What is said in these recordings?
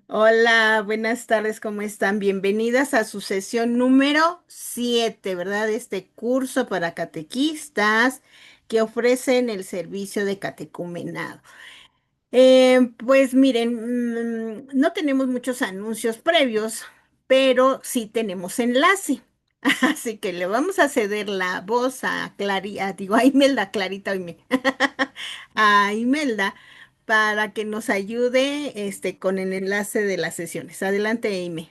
Hola, buenas tardes, ¿cómo están? Bienvenidas a su sesión número 7, ¿verdad? Este curso para catequistas que ofrecen el servicio de catecumenado. Pues miren, no tenemos muchos anuncios previos, pero sí tenemos enlace. Así que le vamos a ceder la voz a a Imelda, Clarita, oíme, a Imelda, para que nos ayude con el enlace de las sesiones. Adelante, Ime.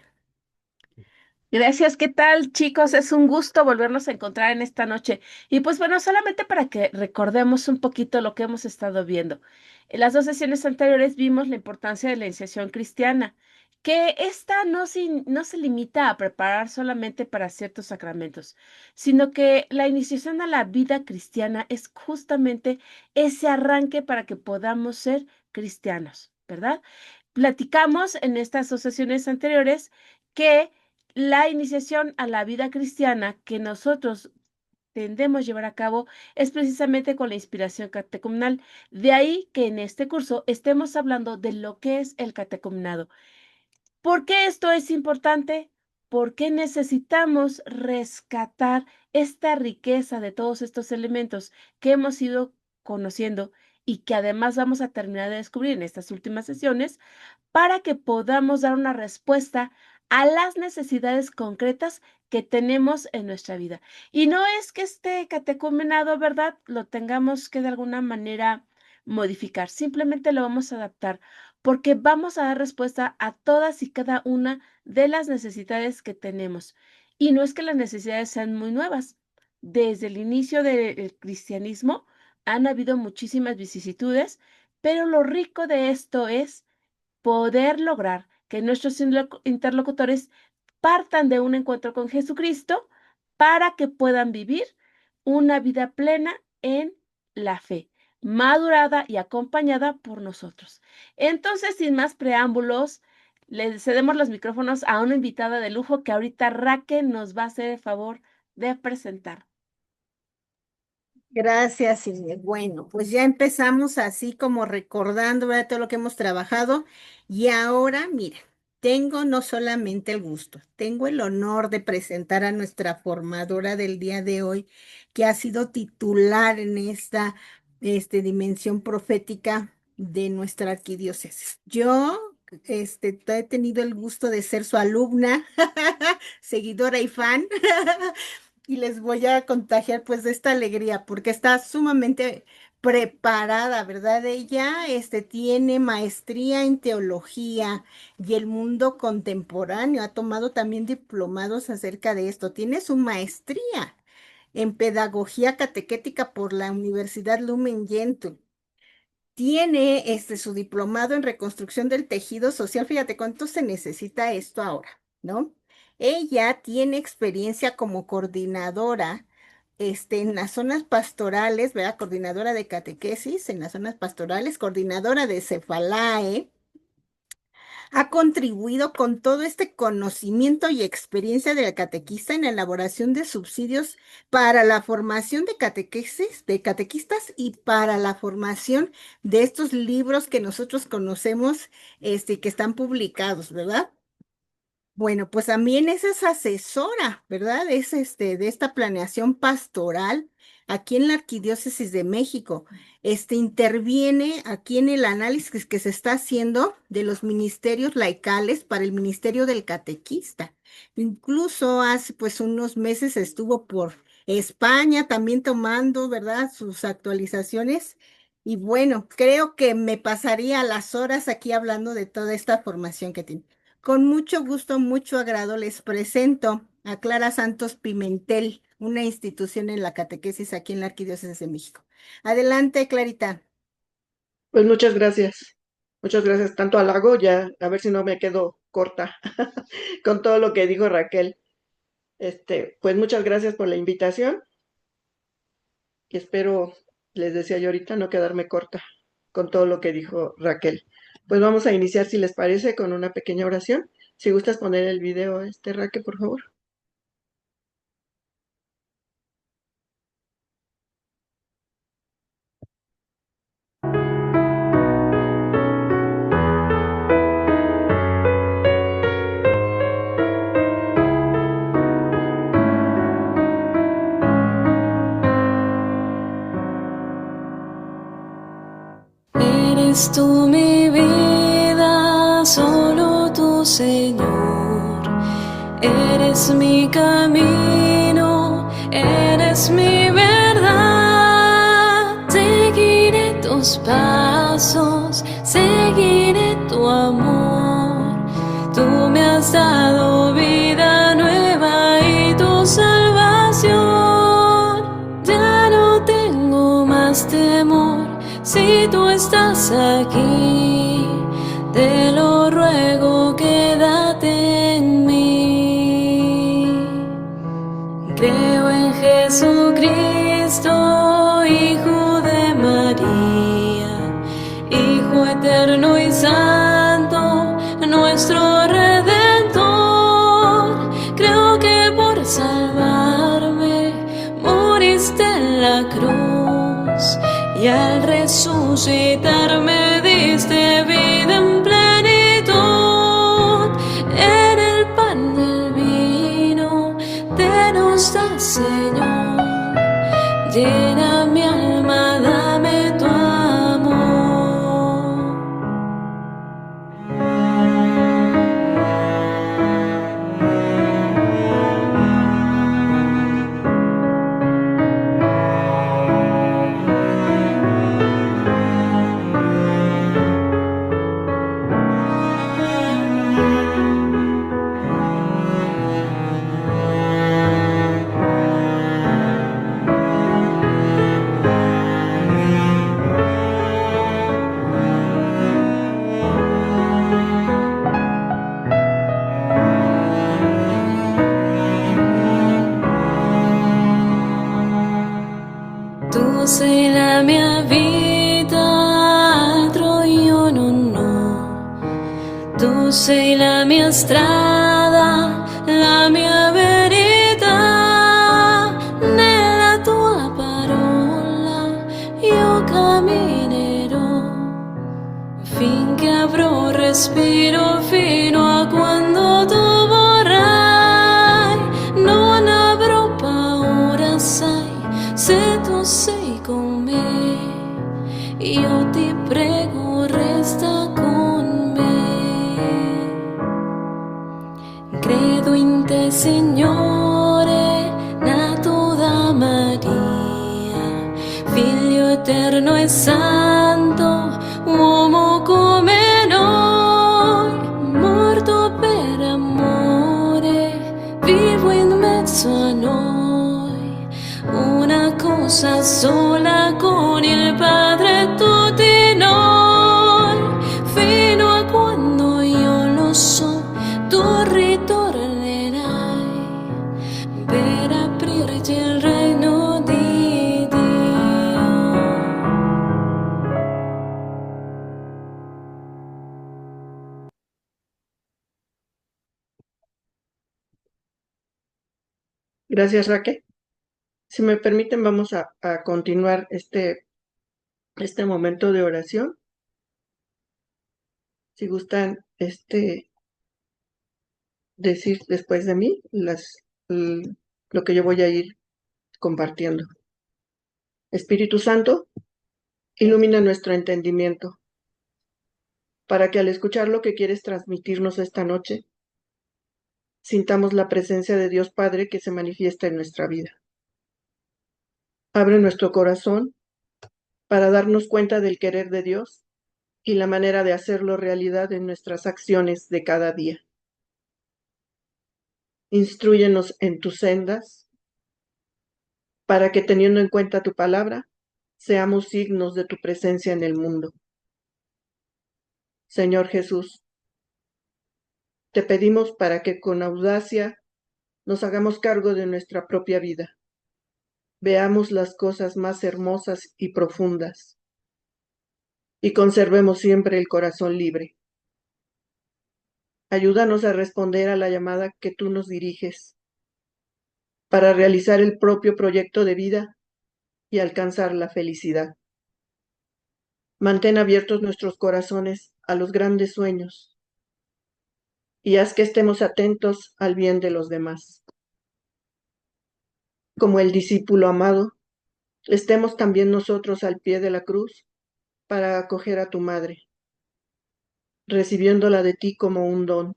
Gracias, ¿qué tal, chicos? Es un gusto volvernos a encontrar en esta noche. Y pues bueno, solamente para que recordemos un poquito lo que hemos estado viendo. En las dos sesiones anteriores vimos la importancia de la iniciación cristiana, que esta no se limita a preparar solamente para ciertos sacramentos, sino que la iniciación a la vida cristiana es justamente ese arranque para que podamos ser cristianos, ¿verdad? Platicamos en estas dos sesiones anteriores que la iniciación a la vida cristiana que nosotros tendemos a llevar a cabo es precisamente con la inspiración catecumenal. De ahí que en este curso estemos hablando de lo que es el catecumenado. ¿Por qué esto es importante? Porque necesitamos rescatar esta riqueza de todos estos elementos que hemos ido conociendo y que además vamos a terminar de descubrir en estas últimas sesiones para que podamos dar una respuesta a las necesidades concretas que tenemos en nuestra vida. Y no es que este catecumenado, ¿verdad?, lo tengamos que de alguna manera modificar, simplemente lo vamos a adaptar porque vamos a dar respuesta a todas y cada una de las necesidades que tenemos. Y no es que las necesidades sean muy nuevas. Desde el inicio del cristianismo han habido muchísimas vicisitudes, pero lo rico de esto es poder lograr que nuestros interlocutores partan de un encuentro con Jesucristo para que puedan vivir una vida plena en la fe, madurada y acompañada por nosotros. Entonces, sin más preámbulos, le cedemos los micrófonos a una invitada de lujo que ahorita Raquel nos va a hacer el favor de presentar. Gracias, Silvia. Bueno, pues ya empezamos así como recordando, ¿verdad? Todo lo que hemos trabajado. Y ahora, mira, tengo no solamente el gusto, tengo el honor de presentar a nuestra formadora del día de hoy, que ha sido titular en esta dimensión profética de nuestra arquidiócesis. Yo, he tenido el gusto de ser su alumna, seguidora y fan. Y les voy a contagiar pues de esta alegría porque está sumamente preparada, ¿verdad? Ella tiene maestría en teología y el mundo contemporáneo, ha tomado también diplomados acerca de esto, tiene su maestría en pedagogía catequética por la Universidad Lumen Gentium. Tiene su diplomado en reconstrucción del tejido social. Fíjate cuánto se necesita esto ahora, ¿no? Ella tiene experiencia como coordinadora, en las zonas pastorales, ¿verdad? Coordinadora de catequesis en las zonas pastorales, coordinadora de Cefalae. Ha contribuido con todo este conocimiento y experiencia del catequista en la elaboración de subsidios para la formación de catequesis, de catequistas y para la formación de estos libros que nosotros conocemos, que están publicados, ¿verdad? Bueno, pues también es asesora, ¿verdad? Es de esta planeación pastoral aquí en la Arquidiócesis de México. Interviene aquí en el análisis que se está haciendo de los ministerios laicales para el ministerio del catequista. Incluso hace pues unos meses estuvo por España también tomando, ¿verdad? Sus actualizaciones. Y bueno, creo que me pasaría las horas aquí hablando de toda esta formación que tiene. Con mucho gusto, mucho agrado les presento a Clara Santos Pimentel, una institución en la catequesis aquí en la Arquidiócesis de México. Adelante, Clarita. Pues muchas gracias. Muchas gracias. Tanto halago ya, a ver si no me quedo corta con todo lo que dijo Raquel. Pues muchas gracias por la invitación y espero, les decía yo ahorita, no quedarme corta con todo lo que dijo Raquel. Pues vamos a iniciar, si les parece, con una pequeña oración. Si gustas poner el video, Raquel, por favor. Eres tú mi vida, solo tú, Señor. Eres mi camino, eres mi verdad. Seguiré tus pasos, seguiré tu amor. Tú me has dado vida nueva y tu salvación. Ya no tengo más temor si tú estás aquí. Te lo ruego, quédate en mí. Creo en Jesucristo, Hijo de María, Hijo eterno y santo, nuestro Redentor. Creo que por salvarme moriste en la cruz y al resucitar me diste vida en plenitud. En el pan del vino te nos da, Señor. Llena mi alma, dame tu amor. Tu sei la mia vita, altro io non ho. Tu sei la mia strada, la mia verità. Nella tua parola io camminerò finché avrò respiro, fino a quando tu vorrai. Non avrò paura, sai, se tu sei con me. Io ti prego, resta con me. Credo in te, Signore, nato da Maria, Figlio eterno e santo, uomo come noi, morto per amore, vivo in mezzo a noi. Una cosa sola con il Padre, tutti noi, fino a quando io lo so, tu ritornerai per aprirci il regno di Dio. Gracias, Raquel. Si me permiten, vamos a continuar este momento de oración. Si gustan decir después de mí lo que yo voy a ir compartiendo. Espíritu Santo, ilumina nuestro entendimiento para que al escuchar lo que quieres transmitirnos esta noche, sintamos la presencia de Dios Padre que se manifiesta en nuestra vida. Abre nuestro corazón para darnos cuenta del querer de Dios y la manera de hacerlo realidad en nuestras acciones de cada día. Instrúyenos en tus sendas, para que teniendo en cuenta tu palabra, seamos signos de tu presencia en el mundo. Señor Jesús, te pedimos para que con audacia nos hagamos cargo de nuestra propia vida. Veamos las cosas más hermosas y profundas y conservemos siempre el corazón libre. Ayúdanos a responder a la llamada que tú nos diriges para realizar el propio proyecto de vida y alcanzar la felicidad. Mantén abiertos nuestros corazones a los grandes sueños y haz que estemos atentos al bien de los demás. Como el discípulo amado, estemos también nosotros al pie de la cruz para acoger a tu madre, recibiéndola de ti como un don.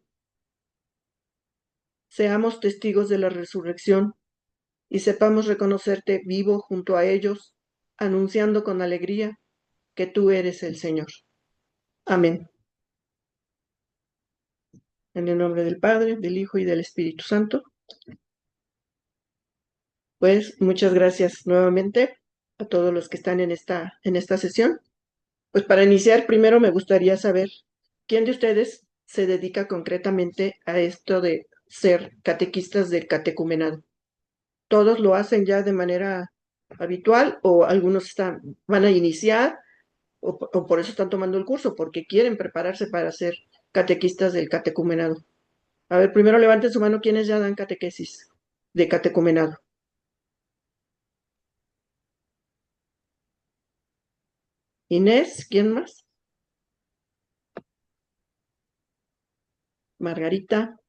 Seamos testigos de la resurrección y sepamos reconocerte vivo junto a ellos, anunciando con alegría que tú eres el Señor. Amén. En el nombre del Padre, del Hijo y del Espíritu Santo. Pues muchas gracias nuevamente a todos los que están en esta sesión. Pues para iniciar, primero me gustaría saber quién de ustedes se dedica concretamente a esto de ser catequistas del catecumenado. ¿Todos lo hacen ya de manera habitual o algunos van a iniciar o por eso están tomando el curso, porque quieren prepararse para ser catequistas del catecumenado? A ver, primero levanten su mano quienes ya dan catequesis de catecumenado. Inés, ¿quién más? Margarita.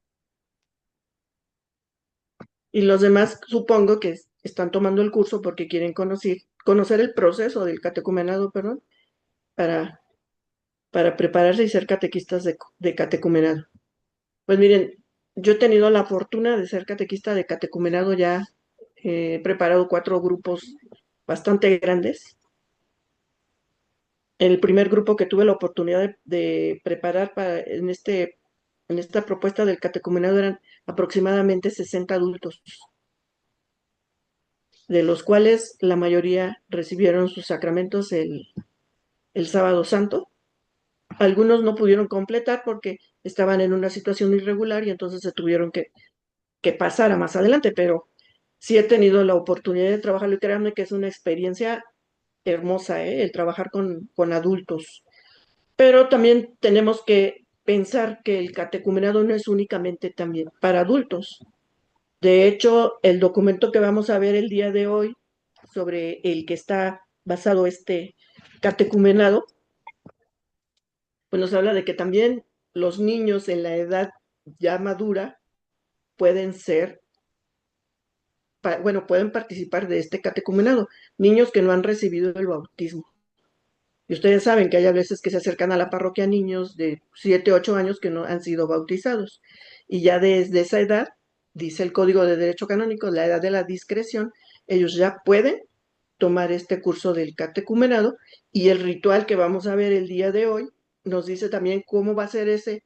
Y los demás supongo que están tomando el curso porque quieren conocer el proceso del catecumenado, perdón, para, para prepararse y ser catequistas de catecumenado. Pues miren, yo he tenido la fortuna de ser catequista de catecumenado ya. He preparado 4 grupos bastante grandes. El primer grupo que tuve la oportunidad de preparar en esta propuesta del catecumenado eran aproximadamente 60 adultos, de los cuales la mayoría recibieron sus sacramentos el sábado santo. Algunos no pudieron completar porque estaban en una situación irregular y entonces se tuvieron que pasar a más adelante, pero sí he tenido la oportunidad de trabajar y créanme que es una experiencia hermosa, el trabajar con adultos. Pero también tenemos que pensar que el catecumenado no es únicamente también para adultos. De hecho, el documento que vamos a ver el día de hoy, sobre el que está basado este catecumenado, pues nos habla de que también los niños en la edad ya madura pueden pueden participar de este catecumenado, niños que no han recibido el bautismo. Y ustedes saben que hay a veces que se acercan a la parroquia niños de 7, 8 años que no han sido bautizados. Y ya desde esa edad, dice el Código de Derecho Canónico, la edad de la discreción, ellos ya pueden tomar este curso del catecumenado y el ritual que vamos a ver el día de hoy nos dice también cómo va a ser ese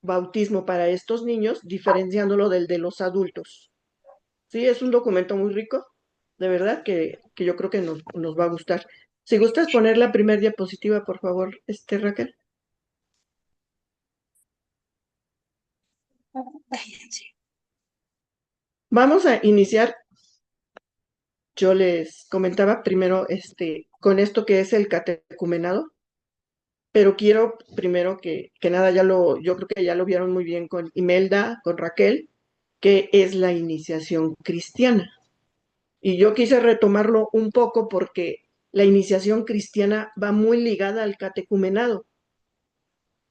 bautismo para estos niños, diferenciándolo del de los adultos. Sí, es un documento muy rico, de verdad que yo creo que nos va a gustar. Si gustas poner la primera diapositiva, por favor, Raquel. Vamos a iniciar. Yo les comentaba primero con esto que es el catecumenado, pero quiero primero que nada, yo creo que ya lo vieron muy bien con Imelda, con Raquel, que es la iniciación cristiana. Y yo quise retomarlo un poco porque la iniciación cristiana va muy ligada al catecumenado.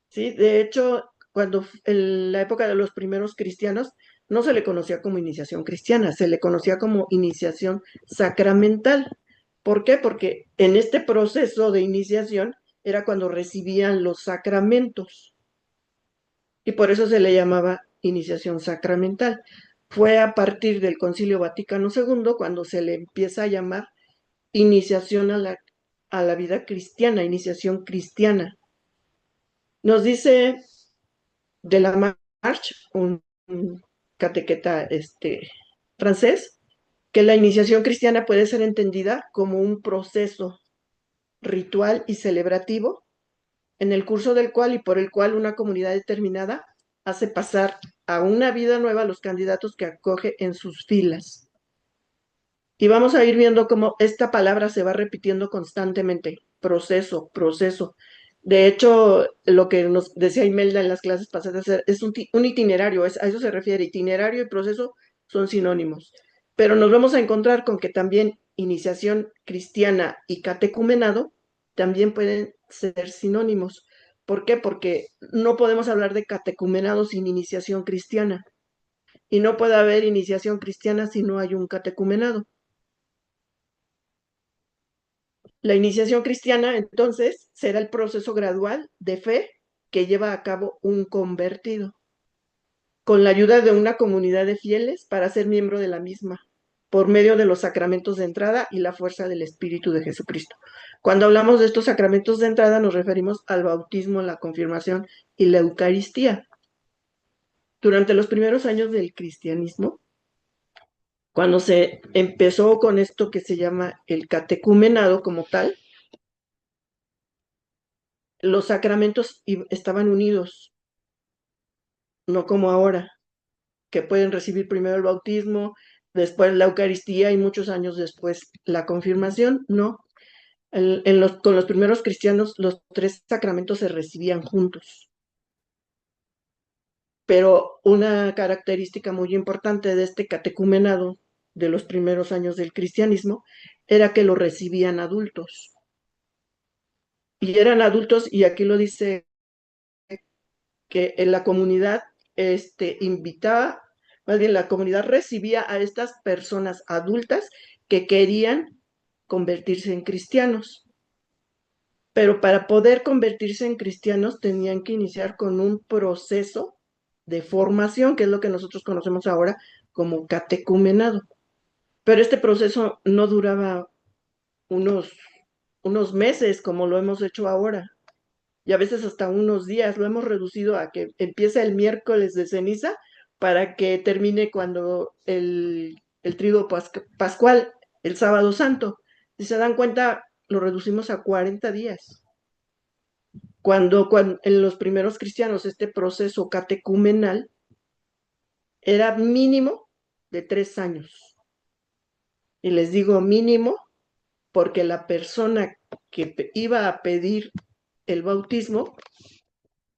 ¿Sí? De hecho, cuando en la época de los primeros cristianos no se le conocía como iniciación cristiana, se le conocía como iniciación sacramental. ¿Por qué? Porque en este proceso de iniciación era cuando recibían los sacramentos y por eso se le llamaba iniciación sacramental. Fue a partir del Concilio Vaticano II cuando se le empieza a llamar iniciación a la vida cristiana, iniciación cristiana. Nos dice de la March, un catequeta francés, que la iniciación cristiana puede ser entendida como un proceso ritual y celebrativo en el curso del cual y por el cual una comunidad determinada hace pasar a una vida nueva a los candidatos que acoge en sus filas. Y vamos a ir viendo cómo esta palabra se va repitiendo constantemente, proceso, proceso. De hecho, lo que nos decía Imelda en las clases pasadas es un itinerario, a eso se refiere, itinerario y proceso son sinónimos. Pero nos vamos a encontrar con que también iniciación cristiana y catecumenado también pueden ser sinónimos. ¿Por qué? Porque no podemos hablar de catecumenado sin iniciación cristiana. Y no puede haber iniciación cristiana si no hay un catecumenado. La iniciación cristiana, entonces, será el proceso gradual de fe que lleva a cabo un convertido, con la ayuda de una comunidad de fieles para ser miembro de la misma, por medio de los sacramentos de entrada y la fuerza del Espíritu de Jesucristo. Cuando hablamos de estos sacramentos de entrada, nos referimos al bautismo, la confirmación y la Eucaristía. Durante los primeros años del cristianismo, cuando se empezó con esto que se llama el catecumenado como tal, los sacramentos estaban unidos, no como ahora, que pueden recibir primero el bautismo, después la Eucaristía y muchos años después la confirmación. No, con los primeros cristianos los tres sacramentos se recibían juntos. Pero una característica muy importante de este catecumenado de los primeros años del cristianismo era que lo recibían adultos. Y eran adultos, y aquí lo dice, que en la comunidad invitaba, más bien la comunidad recibía a estas personas adultas que querían convertirse en cristianos. Pero para poder convertirse en cristianos tenían que iniciar con un proceso de formación, que es lo que nosotros conocemos ahora como catecumenado. Pero este proceso no duraba unos meses como lo hemos hecho ahora, y a veces hasta unos días. Lo hemos reducido a que empieza el miércoles de ceniza para que termine cuando el triduo pascual, el sábado santo. Si se dan cuenta, lo reducimos a 40 días. Cuando en los primeros cristianos este proceso catecumenal era mínimo de 3 años. Y les digo mínimo porque la persona que iba a pedir el bautismo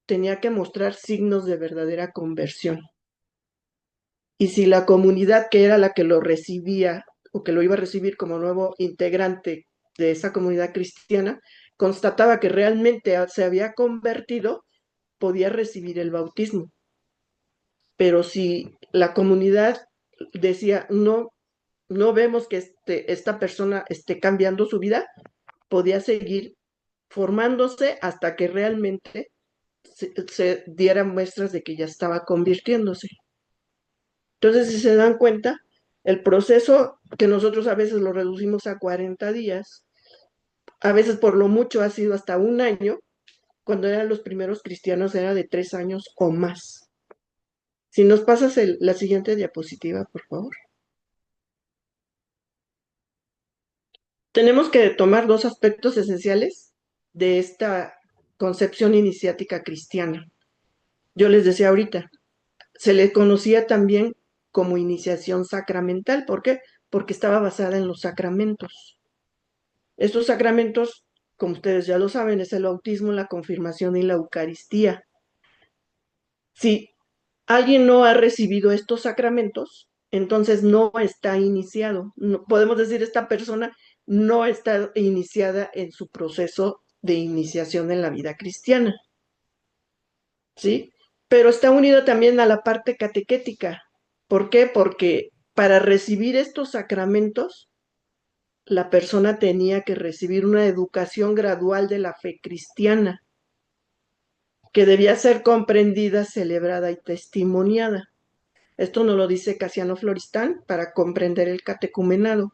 tenía que mostrar signos de verdadera conversión. Y si la comunidad que era la que lo recibía o que lo iba a recibir como nuevo integrante de esa comunidad cristiana, constataba que realmente se había convertido, podía recibir el bautismo. Pero si la comunidad decía, no, no vemos que esta persona esté cambiando su vida, podía seguir formándose hasta que realmente se dieran muestras de que ya estaba convirtiéndose. Entonces, si se dan cuenta, el proceso que nosotros a veces lo reducimos a 40 días, a veces por lo mucho ha sido hasta un año, cuando eran los primeros cristianos era de 3 años o más. Si nos pasas la siguiente diapositiva, por favor. Tenemos que tomar dos aspectos esenciales de esta concepción iniciática cristiana. Yo les decía ahorita, se le conocía también como iniciación sacramental. ¿Por qué? Porque estaba basada en los sacramentos. Estos sacramentos, como ustedes ya lo saben, es el bautismo, la confirmación y la Eucaristía. Si alguien no ha recibido estos sacramentos, entonces no está iniciado. No, podemos decir, esta persona no está iniciada en su proceso de iniciación en la vida cristiana. ¿Sí? Pero está unido también a la parte catequética. ¿Por qué? Porque para recibir estos sacramentos, la persona tenía que recibir una educación gradual de la fe cristiana, que debía ser comprendida, celebrada y testimoniada. Esto nos lo dice Casiano Floristán para comprender el catecumenado.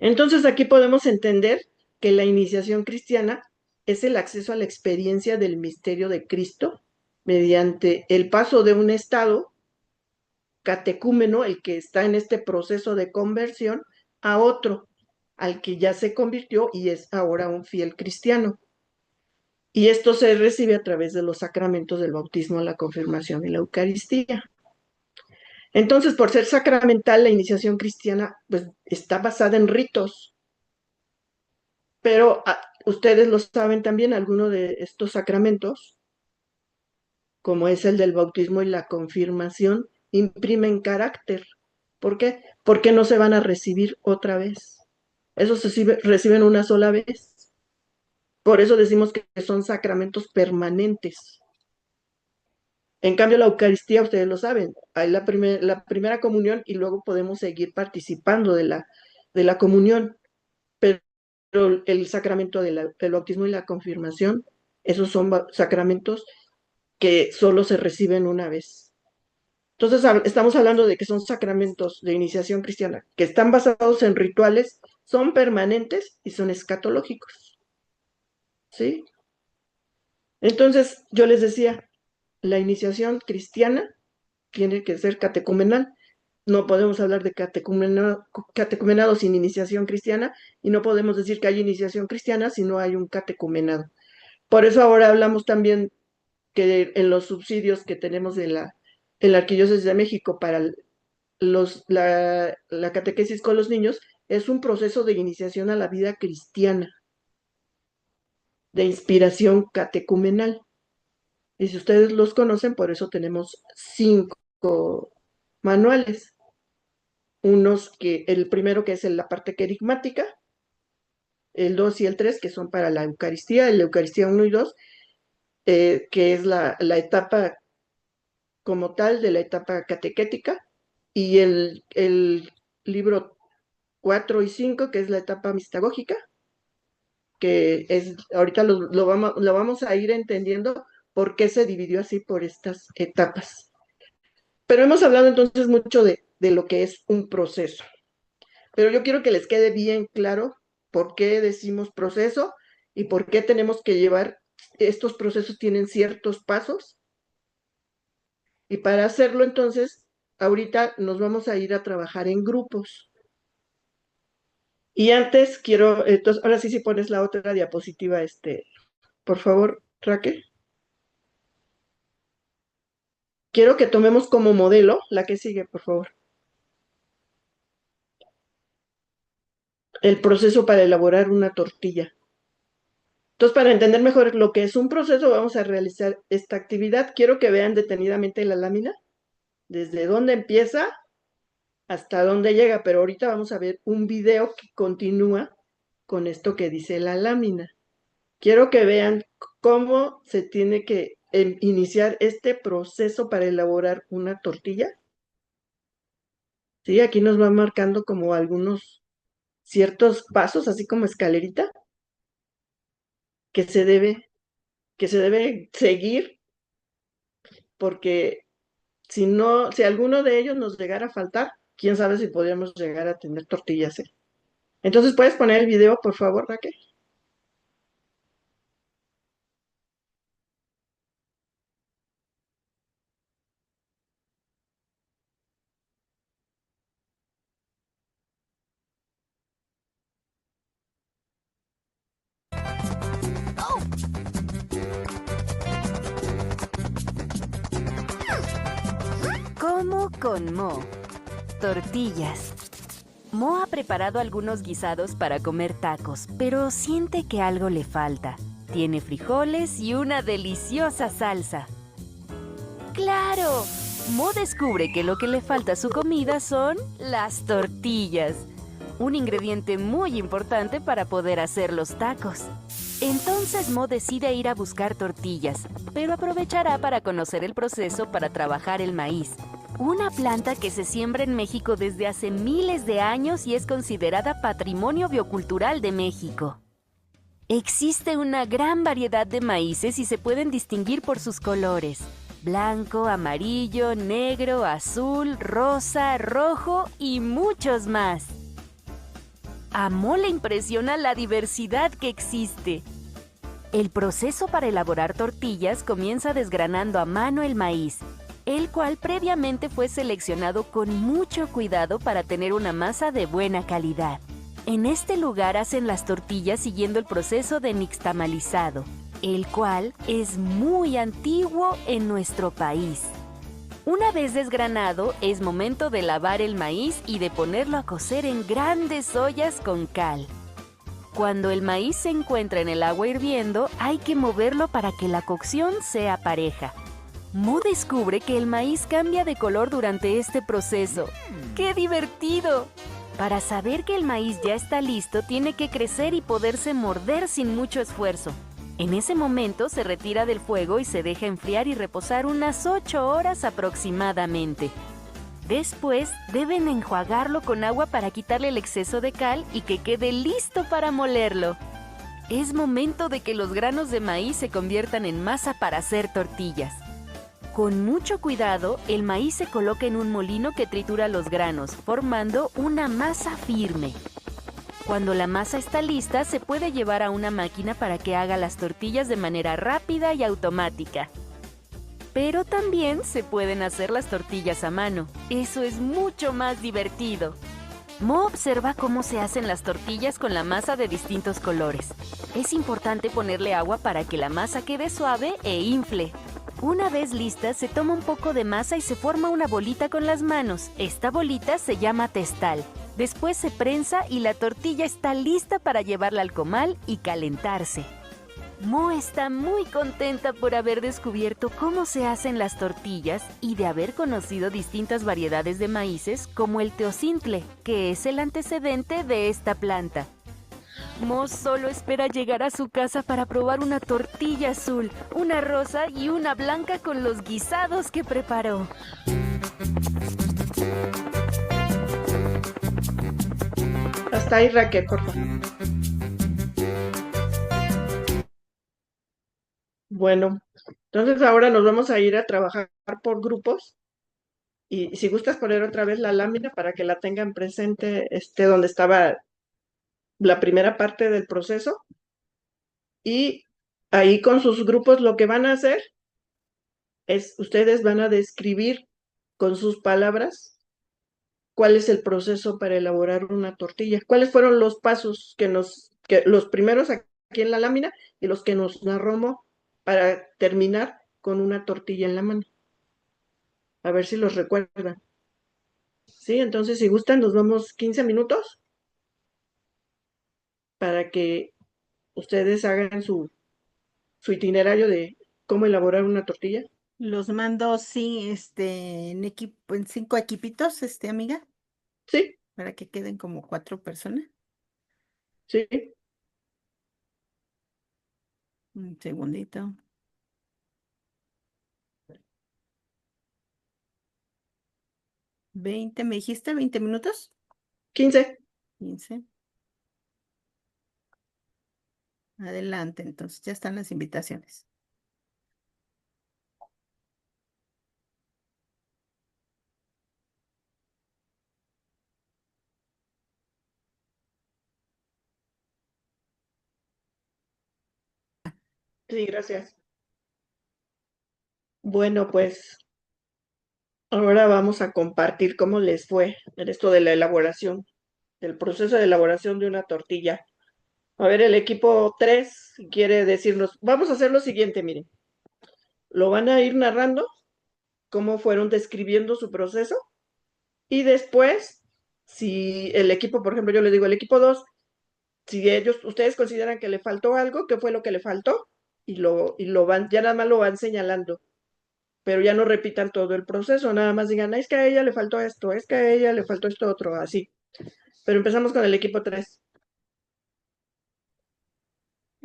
Entonces aquí podemos entender que la iniciación cristiana es el acceso a la experiencia del misterio de Cristo mediante el paso de un estado catecúmeno, el que está en este proceso de conversión, a otro, al que ya se convirtió y es ahora un fiel cristiano. Y esto se recibe a través de los sacramentos del bautismo, la confirmación y la Eucaristía. Entonces, por ser sacramental, la iniciación cristiana pues, está basada en ritos. Pero ustedes lo saben también, algunos de estos sacramentos, como es el del bautismo y la confirmación, imprimen carácter. ¿Por qué? Porque no se van a recibir otra vez. Esos se reciben una sola vez. Por eso decimos que son sacramentos permanentes. En cambio, la Eucaristía, ustedes lo saben, hay la primera comunión y luego podemos seguir participando de la comunión. Pero el sacramento del bautismo y la confirmación, esos son sacramentos que solo se reciben una vez. Entonces, estamos hablando de que son sacramentos de iniciación cristiana, que están basados en rituales, son permanentes y son escatológicos. ¿Sí? Entonces, yo les decía, la iniciación cristiana tiene que ser catecumenal. No podemos hablar de catecumenado sin iniciación cristiana, y no podemos decir que hay iniciación cristiana si no hay un catecumenado. Por eso ahora hablamos también que en los subsidios que tenemos en la Arquidiócesis de México para la catequesis con los niños, es un proceso de iniciación a la vida cristiana, de inspiración catecumenal. Y si ustedes los conocen, por eso tenemos 5 manuales. El primero que es la parte querigmática, el 2 y el 3 que son para la Eucaristía, el Eucaristía 1 y 2, que es la etapa como tal de la etapa catequética, y el libro 4 y 5, que es la etapa mistagógica, que es, ahorita lo vamos a ir entendiendo por qué se dividió así por estas etapas. Pero hemos hablado entonces mucho de lo que es un proceso. Pero yo quiero que les quede bien claro por qué decimos proceso y por qué tenemos que llevar, estos procesos tienen ciertos pasos. Y para hacerlo entonces, ahorita nos vamos a ir a trabajar en grupos. Y antes entonces, ahora sí, si pones la otra diapositiva, por favor, Raquel. Quiero que tomemos como modelo la que sigue, por favor. El proceso para elaborar una tortilla. Entonces, para entender mejor lo que es un proceso, vamos a realizar esta actividad. Quiero que vean detenidamente la lámina, desde dónde empieza hasta dónde llega, pero ahorita vamos a ver un video que continúa con esto que dice la lámina. Quiero que vean cómo se tiene que iniciar este proceso para elaborar una tortilla. Sí, aquí nos va marcando como algunos ciertos pasos, así como escalerita, que se debe seguir, porque si alguno de ellos nos llegara a faltar, quién sabe si podríamos llegar a tener tortillas, ¿eh? Entonces, ¿puedes poner el video, por favor, Raquel? Como con Mo. Tortillas. Mo ha preparado algunos guisados para comer tacos, pero siente que algo le falta. Tiene frijoles y una deliciosa salsa. ¡Claro! Mo descubre que lo que le falta a su comida son las tortillas. Un ingrediente muy importante para poder hacer los tacos. Entonces Mo decide ir a buscar tortillas, pero aprovechará para conocer el proceso para trabajar el maíz. Una planta que se siembra en México desde hace miles de años y es considerada Patrimonio Biocultural de México. Existe una gran variedad de maíces y se pueden distinguir por sus colores: blanco, amarillo, negro, azul, rosa, rojo y muchos más. A Mo le impresiona la diversidad que existe. El proceso para elaborar tortillas comienza desgranando a mano el maíz, el cual previamente fue seleccionado con mucho cuidado para tener una masa de buena calidad. En este lugar hacen las tortillas siguiendo el proceso de nixtamalizado, el cual es muy antiguo en nuestro país. Una vez desgranado, es momento de lavar el maíz y de ponerlo a cocer en grandes ollas con cal. Cuando el maíz se encuentra en el agua hirviendo, hay que moverlo para que la cocción sea pareja. Mo descubre que el maíz cambia de color durante este proceso. ¡Qué divertido! Para saber que el maíz ya está listo, tiene que crecer y poderse morder sin mucho esfuerzo. En ese momento se retira del fuego y se deja enfriar y reposar unas 8 horas aproximadamente. Después, deben enjuagarlo con agua para quitarle el exceso de cal y que quede listo para molerlo. Es momento de que los granos de maíz se conviertan en masa para hacer tortillas. Con mucho cuidado, el maíz se coloca en un molino que tritura los granos, formando una masa firme. Cuando la masa está lista, se puede llevar a una máquina para que haga las tortillas de manera rápida y automática. Pero también se pueden hacer las tortillas a mano. Eso es mucho más divertido. Mo observa cómo se hacen las tortillas con la masa de distintos colores. Es importante ponerle agua para que la masa quede suave e infle. Una vez lista, se toma un poco de masa y se forma una bolita con las manos. Esta bolita se llama testal. Después se prensa y la tortilla está lista para llevarla al comal y calentarse. Mo está muy contenta por haber descubierto cómo se hacen las tortillas y de haber conocido distintas variedades de maíces como el teocintle, que es el antecedente de esta planta. Mo solo espera llegar a su casa para probar una tortilla azul, una rosa y una blanca con los guisados que preparó. Hasta ahí, Raquel, por favor. Bueno, entonces ahora nos vamos a ir a trabajar por grupos y si gustas poner otra vez la lámina para que la tengan presente, donde estaba la primera parte del proceso y ahí con sus grupos lo que van a hacer es ustedes van a describir con sus palabras cuál es el proceso para elaborar una tortilla, cuáles fueron los pasos que los primeros aquí en la lámina y los que nos narró Mo para terminar con una tortilla en la mano. A ver si los recuerdan. Sí, entonces si gustan nos vamos 15 minutos para que ustedes hagan su itinerario de cómo elaborar una tortilla. Los mando, sí, en 5 equipitos, amiga, Sí, para que queden como 4 personas. sí. Un segundito. 20, ¿me dijiste? ¿20 minutos? 15. 15. Adelante, entonces, ya están las invitaciones. Sí, gracias. Bueno, pues ahora vamos a compartir cómo les fue en esto de la elaboración, del proceso de elaboración de una tortilla. A ver, el equipo 3 quiere decirnos, vamos a hacer lo siguiente, miren, lo van a ir narrando, cómo fueron describiendo su proceso, y después, si el equipo, por ejemplo, yo les digo, el equipo 2, si ustedes consideran que le faltó algo, ¿qué fue lo que le faltó? Y lo van, ya nada más lo van señalando, pero ya no repitan todo el proceso, nada más digan, es que a ella le faltó esto, es que a ella le faltó esto otro, así. Pero empezamos con el equipo 3.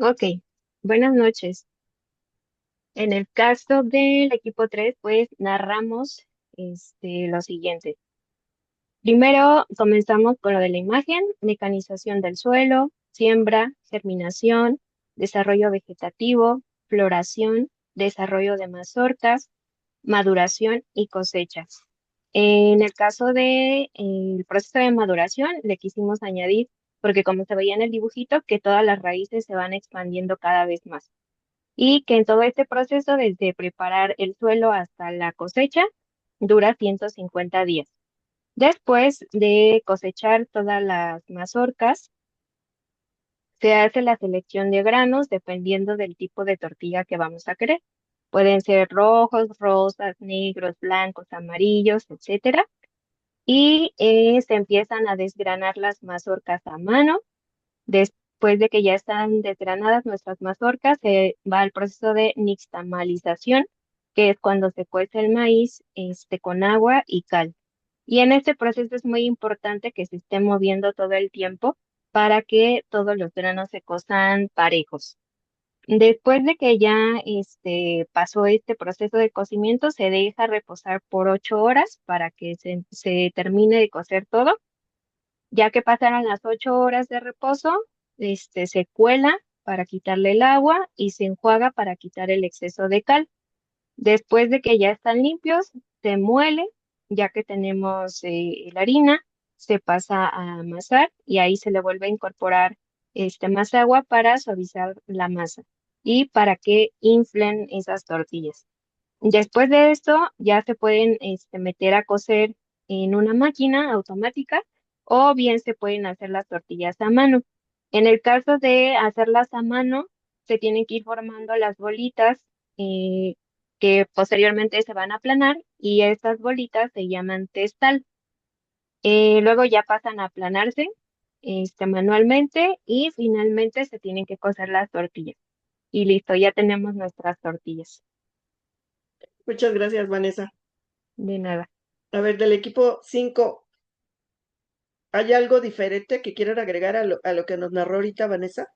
Ok, buenas noches. En el caso del equipo 3, pues narramos lo siguiente. Primero comenzamos con lo de la imagen, mecanización del suelo, siembra, germinación, desarrollo vegetativo, floración, desarrollo de mazorcas, maduración y cosecha. En el caso de el proceso de maduración, le quisimos añadir, porque como se veía en el dibujito, que todas las raíces se van expandiendo cada vez más. Y que en todo este proceso, desde preparar el suelo hasta la cosecha, dura 150 días. Después de cosechar todas las mazorcas, se hace la selección de granos dependiendo del tipo de tortilla que vamos a querer. Pueden ser rojos, rosas, negros, blancos, amarillos, etcétera. Y se empiezan a desgranar las mazorcas a mano. Después de que ya están desgranadas nuestras mazorcas, se va al proceso de nixtamalización, que es cuando se cuece el maíz con agua y cal. Y en este proceso es muy importante que se esté moviendo todo el tiempo para que todos los granos se cosan parejos. Después de que ya pasó este proceso de cocimiento, se deja reposar por 8 horas para que se termine de cocer todo. Ya que pasaron las 8 horas de reposo, se cuela para quitarle el agua y se enjuaga para quitar el exceso de cal. Después de que ya están limpios, se muele, ya que tenemos la harina, se pasa a amasar y ahí se le vuelve a incorporar más agua para suavizar la masa y para que inflen esas tortillas. Después de esto, ya se pueden meter a cocer en una máquina automática o bien se pueden hacer las tortillas a mano. En el caso de hacerlas a mano, se tienen que ir formando las bolitas eh, que posteriormente se van a aplanar y estas bolitas se llaman testal. Luego ya pasan a aplanarse manualmente y finalmente se tienen que cocer las tortillas. Y listo, ya tenemos nuestras tortillas. Muchas gracias, Vanessa. De nada. A ver, del equipo 5, ¿hay algo diferente que quieran agregar a lo que nos narró ahorita Vanessa?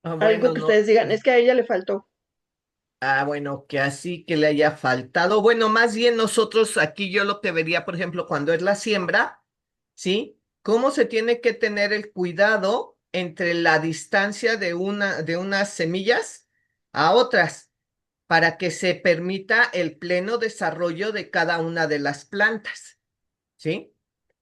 Ah, Algo bueno, que no. ustedes digan, es que a ella le faltó. Ah, bueno, que así que le haya faltado. Bueno, más bien nosotros aquí yo lo que vería, por ejemplo, cuando es la siembra, ¿sí? ¿Cómo se tiene que tener el cuidado entre la distancia de unas semillas a otras para que se permita el pleno desarrollo de cada una de las plantas, ¿sí?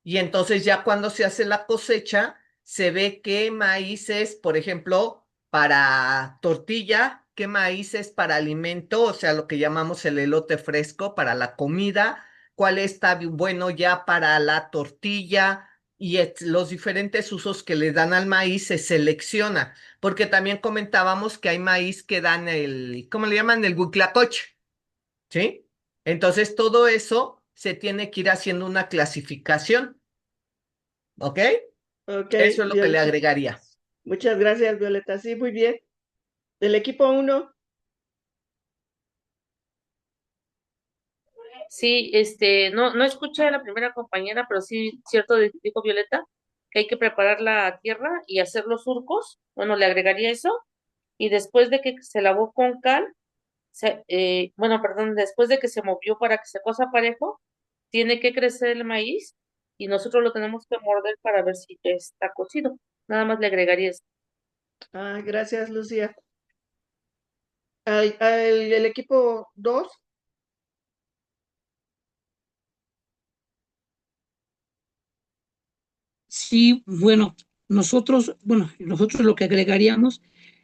Y entonces ya cuando se hace la cosecha, se ve qué maíz es, por ejemplo, para tortilla, qué maíz es para alimento, o sea, lo que llamamos el elote fresco para la comida, cuál está bueno ya para la tortilla y los diferentes usos que le dan al maíz se selecciona, porque también comentábamos que hay maíz que dan ¿cómo le llaman? El huitlacoche, ¿sí? Entonces todo eso se tiene que ir haciendo una clasificación, ¿ok? Ok, Eso es lo que le Violeta. agregaría. Muchas gracias, Violeta. Sí, muy bien. Del equipo 1, Sí, no escuché a la primera compañera, pero sí, cierto, dijo Violeta, que hay que preparar la tierra y hacer los surcos. Bueno, le agregaría eso. Y después de que se lavó con cal, bueno, perdón, después de que se movió para que se cosa parejo, tiene que crecer el maíz y nosotros lo tenemos que morder para ver si está cocido. Nada más le agregaría eso. gracias, Lucía. El equipo 2, Sí, nosotros lo que agregaríamos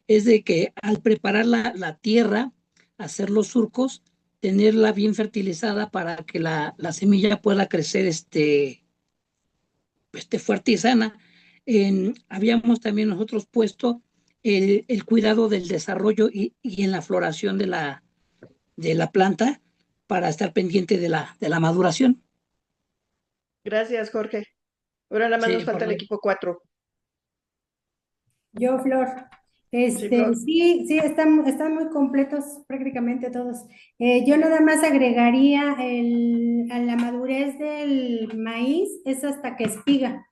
es de que al preparar la tierra, hacer los surcos, tenerla bien fertilizada para que la semilla pueda crecer fuerte y sana. Habíamos también nosotros puesto el cuidado del desarrollo y en la floración de la planta para estar pendiente de la maduración. gracias, Jorge. Ahora nada más nos Sí, falta el equipo 4. Yo, Flor. Sí, Flor. Sí, sí, están muy completos prácticamente todos. Yo nada más agregaría a la madurez del maíz, es hasta que espiga.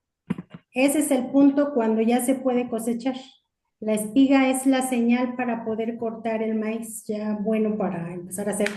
Ese es el punto cuando ya se puede cosechar. La espiga es la señal para poder cortar el maíz, ya bueno para empezar a hacer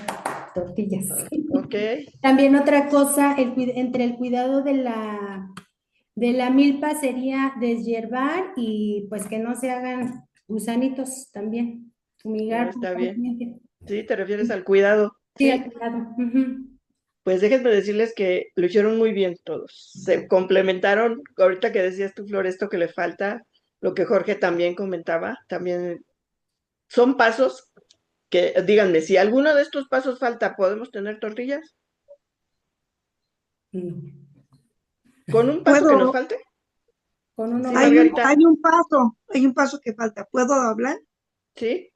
tortillas. Ok, También otra cosa, entre el cuidado de la milpa sería deshiervar y pues que no se hagan gusanitos también, fumigar está bien. constantemente. Sí, te refieres al cuidado. Sí, Sí, al cuidado. Ujú. pues déjenme decirles que lo hicieron muy bien todos. Se complementaron. Ahorita que decías tú, Flor, esto que le falta, lo que Jorge también comentaba, también son pasos que, díganme, si alguno de estos pasos falta, ¿podemos tener tortillas? ¿Con un paso que nos Puedo, falte? Con uno Sí, más. Margarita. hay un paso que falta. ¿Puedo hablar? Sí,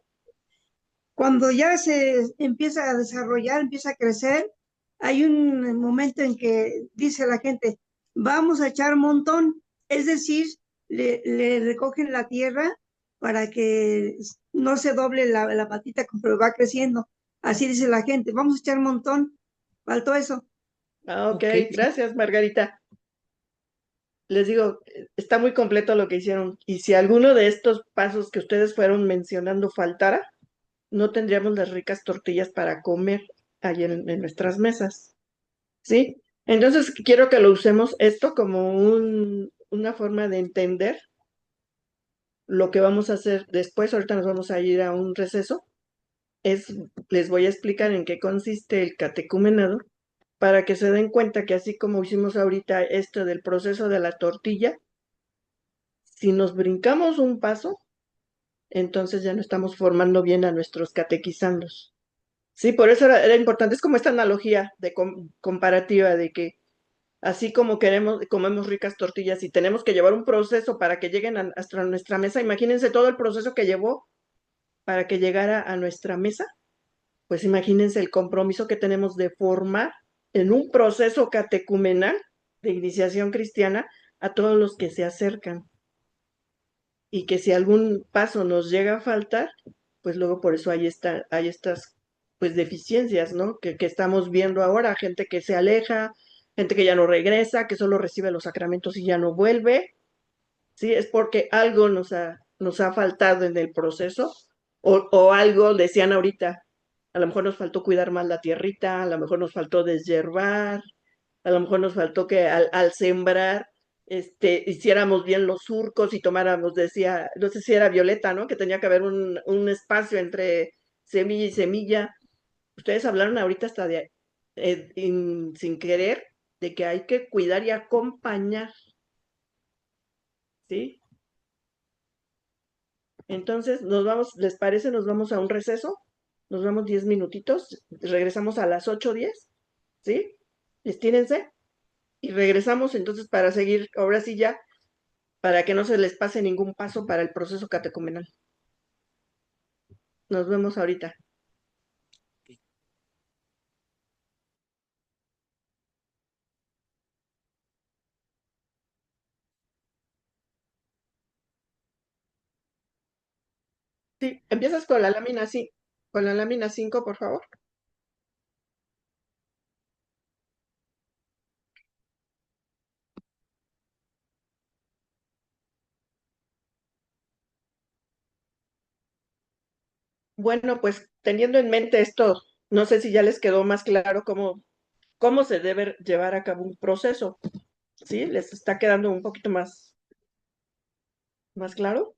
Cuando ya se empieza a desarrollar, empieza a crecer, hay un momento en que dice la gente, vamos a echar montón, es decir, le recogen la tierra para que no se doble la patita conforme va creciendo. Así dice la gente, vamos a echar montón. Faltó eso. ok, Ok. gracias, Margarita. les digo, está muy completo lo que hicieron. Y si alguno de estos pasos que ustedes fueron mencionando faltara, no tendríamos las ricas tortillas para comer ahí en nuestras mesas, ¿sí? Entonces, quiero que lo usemos esto como una forma de entender lo que vamos a hacer después. Ahorita nos vamos a ir a un receso. Les voy a explicar en qué consiste el catecumenado para que se den cuenta que así como hicimos ahorita esto del proceso de la tortilla, si nos brincamos un paso, entonces ya no estamos formando bien a nuestros catequizandos. Sí, por eso era importante. Es como esta analogía de comparativa de que así como comemos ricas tortillas y tenemos que llevar un proceso para que lleguen hasta nuestra mesa, imagínense todo el proceso que llevó para que llegara a nuestra mesa. Pues imagínense el compromiso que tenemos de formar en un proceso catecumenal de iniciación cristiana a todos los que se acercan. Y que si algún paso nos llega a faltar, pues luego por eso hay estas pues deficiencias, ¿no? Que estamos viendo ahora, gente que se aleja, gente que ya no regresa, que solo recibe los sacramentos y ya no vuelve, ¿sí? Es porque algo nos ha faltado en el proceso, o algo, decían ahorita, a lo mejor nos faltó cuidar más la tierrita, a lo mejor nos faltó deshiervar, a lo mejor nos faltó que al sembrar, hiciéramos bien los surcos y tomáramos, decía, no sé si era Violeta, ¿no? Que tenía que haber un espacio entre semilla y semilla. Ustedes hablaron ahorita hasta sin querer, de que hay que cuidar y acompañar, ¿sí? Entonces, ¿les parece? Nos vamos a un receso, nos vamos 10 minutitos, regresamos a las 8:10, ¿sí? Estírense y regresamos entonces para seguir, ahora sí ya, para que no se les pase ningún paso para el proceso catecumenal. Nos vemos ahorita. Sí, empiezas con la lámina, sí, con la lámina 5, por favor. Bueno, pues teniendo en mente esto, no sé si ya les quedó más claro cómo se debe llevar a cabo un proceso, ¿sí? ¿Les está quedando un poquito más claro?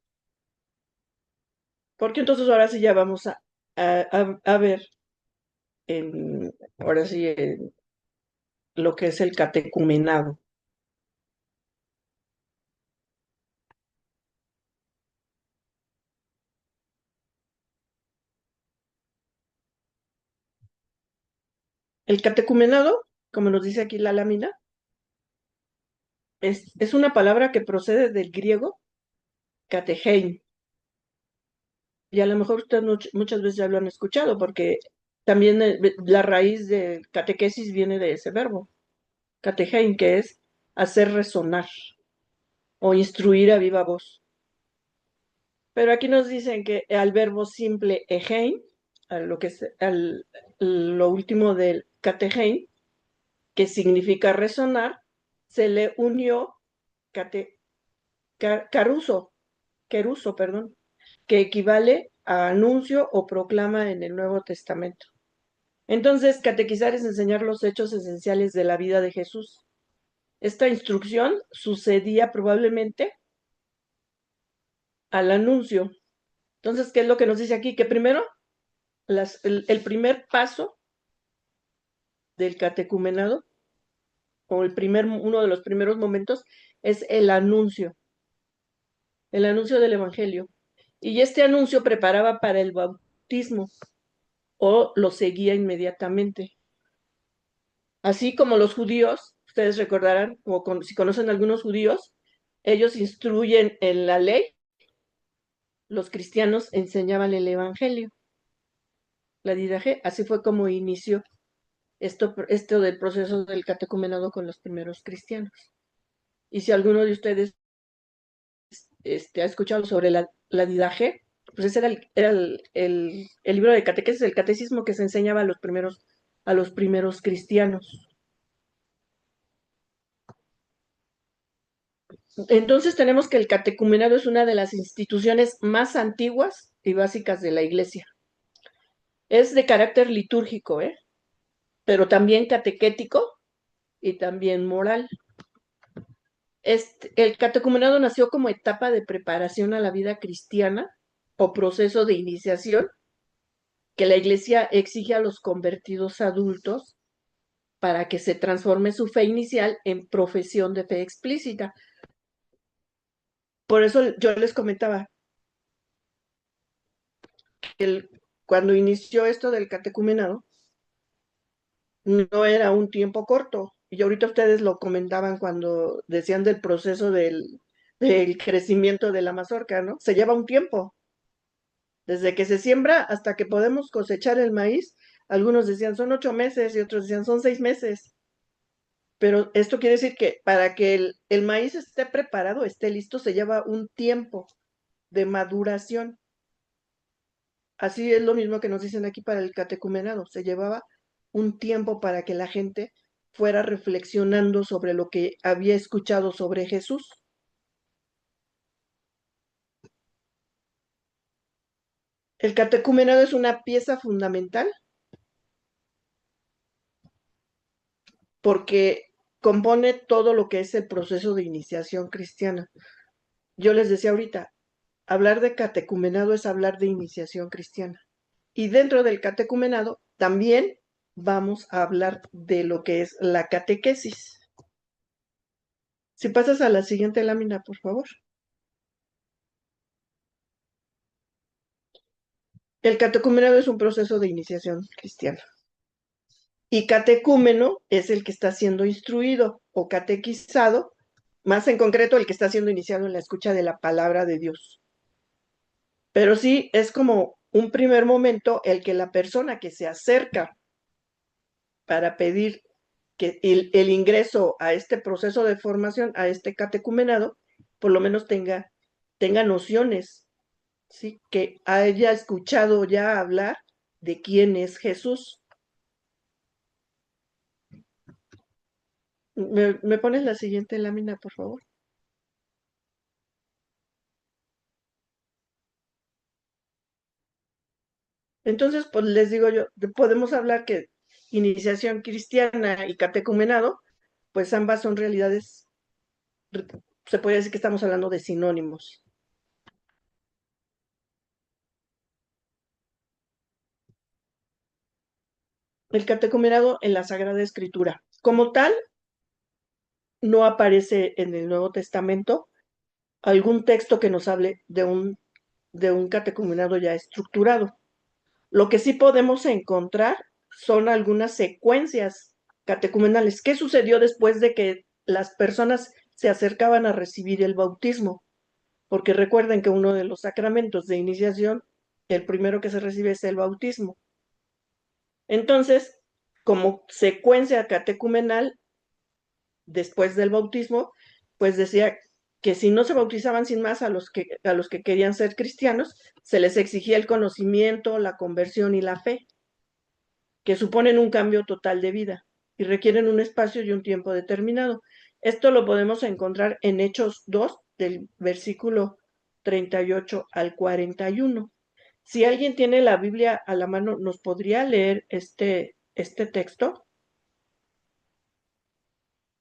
Porque entonces ahora sí ya vamos a ver, ahora sí, lo que es el catecumenado. El catecumenado, como nos dice aquí la lámina, es una palabra que procede del griego catechein. Y a lo mejor ustedes muchas veces ya lo han escuchado, porque también la raíz de catequesis viene de ese verbo, catechein, que es hacer resonar o instruir a viva voz. Pero aquí nos dicen que al verbo simple egein, a lo que es lo último del catechein, que significa resonar, se le unió queruso, perdón, que equivale a anuncio o proclama en el Nuevo Testamento. Entonces, catequizar es enseñar los hechos esenciales de la vida de Jesús. Esta instrucción sucedía probablemente al anuncio. Entonces, ¿qué es lo que nos dice aquí? Que primero, el primer paso del catecumenado, o uno de los primeros momentos, es el anuncio del Evangelio. Y este anuncio preparaba para el bautismo o lo seguía inmediatamente. Así como los judíos, ustedes recordarán, o si conocen algunos judíos, ellos instruyen en la ley, los cristianos enseñaban el Evangelio, la didaje. Así fue como inició esto del proceso del catecumenado con los primeros cristianos. Y si alguno de ustedes ha escuchado sobre la didaje, pues ese era el libro de catequesis, el catecismo que se enseñaba a los primeros cristianos. Entonces tenemos que el catecumenado es una de las instituciones más antiguas y básicas de la Iglesia. Es de carácter litúrgico, pero también catequético y también moral. El catecumenado nació como etapa de preparación a la vida cristiana o proceso de iniciación que la Iglesia exige a los convertidos adultos para que se transforme su fe inicial en profesión de fe explícita. Por eso yo les comentaba, cuando inició esto del catecumenado, no era un tiempo corto. Y ahorita ustedes lo comentaban cuando decían del proceso del crecimiento de la mazorca, ¿no? Se lleva un tiempo. Desde que se siembra hasta que podemos cosechar el maíz, algunos decían son 8 meses y otros decían son 6 meses. Pero esto quiere decir que para que el maíz esté preparado, esté listo, se lleva un tiempo de maduración. Así es lo mismo que nos dicen aquí para el catecumenado. Se llevaba un tiempo para que la gente fuera reflexionando sobre lo que había escuchado sobre Jesús. El catecumenado es una pieza fundamental porque compone todo lo que es el proceso de iniciación cristiana. Yo les decía ahorita, hablar de catecumenado es hablar de iniciación cristiana. Y dentro del catecumenado también vamos a hablar de lo que es la catequesis. Si pasas a la siguiente lámina, por favor. El catecumenado es un proceso de iniciación cristiana. Y catecúmeno es el que está siendo instruido o catequizado, más en concreto el que está siendo iniciado en la escucha de la palabra de Dios. Pero sí es como un primer momento el que la persona que se acerca para pedir que el ingreso a este proceso de formación, a este catecumenado, por lo menos tenga nociones, ¿sí? Que haya escuchado ya hablar de quién es Jesús. ¿Me pones la siguiente lámina, por favor? Entonces, pues les digo yo, podemos hablar que iniciación cristiana y catecumenado, pues ambas son realidades, se puede decir que estamos hablando de sinónimos. El catecumenado en la Sagrada Escritura. Como tal, no aparece en el Nuevo Testamento algún texto que nos hable de un catecumenado ya estructurado. Lo que sí podemos encontrar son algunas secuencias catecumenales. ¿Qué sucedió después de que las personas se acercaban a recibir el bautismo? Porque recuerden que uno de los sacramentos de iniciación, el primero que se recibe es el bautismo. Entonces, como secuencia catecumenal, después del bautismo, pues decía que si no se bautizaban sin más a los que querían ser cristianos, se les exigía el conocimiento, la conversión y la fe, que suponen un cambio total de vida y requieren un espacio y un tiempo determinado. Esto lo podemos encontrar en Hechos 2, del versículo 38 al 41. Si alguien tiene la Biblia a la mano, ¿nos podría leer este texto?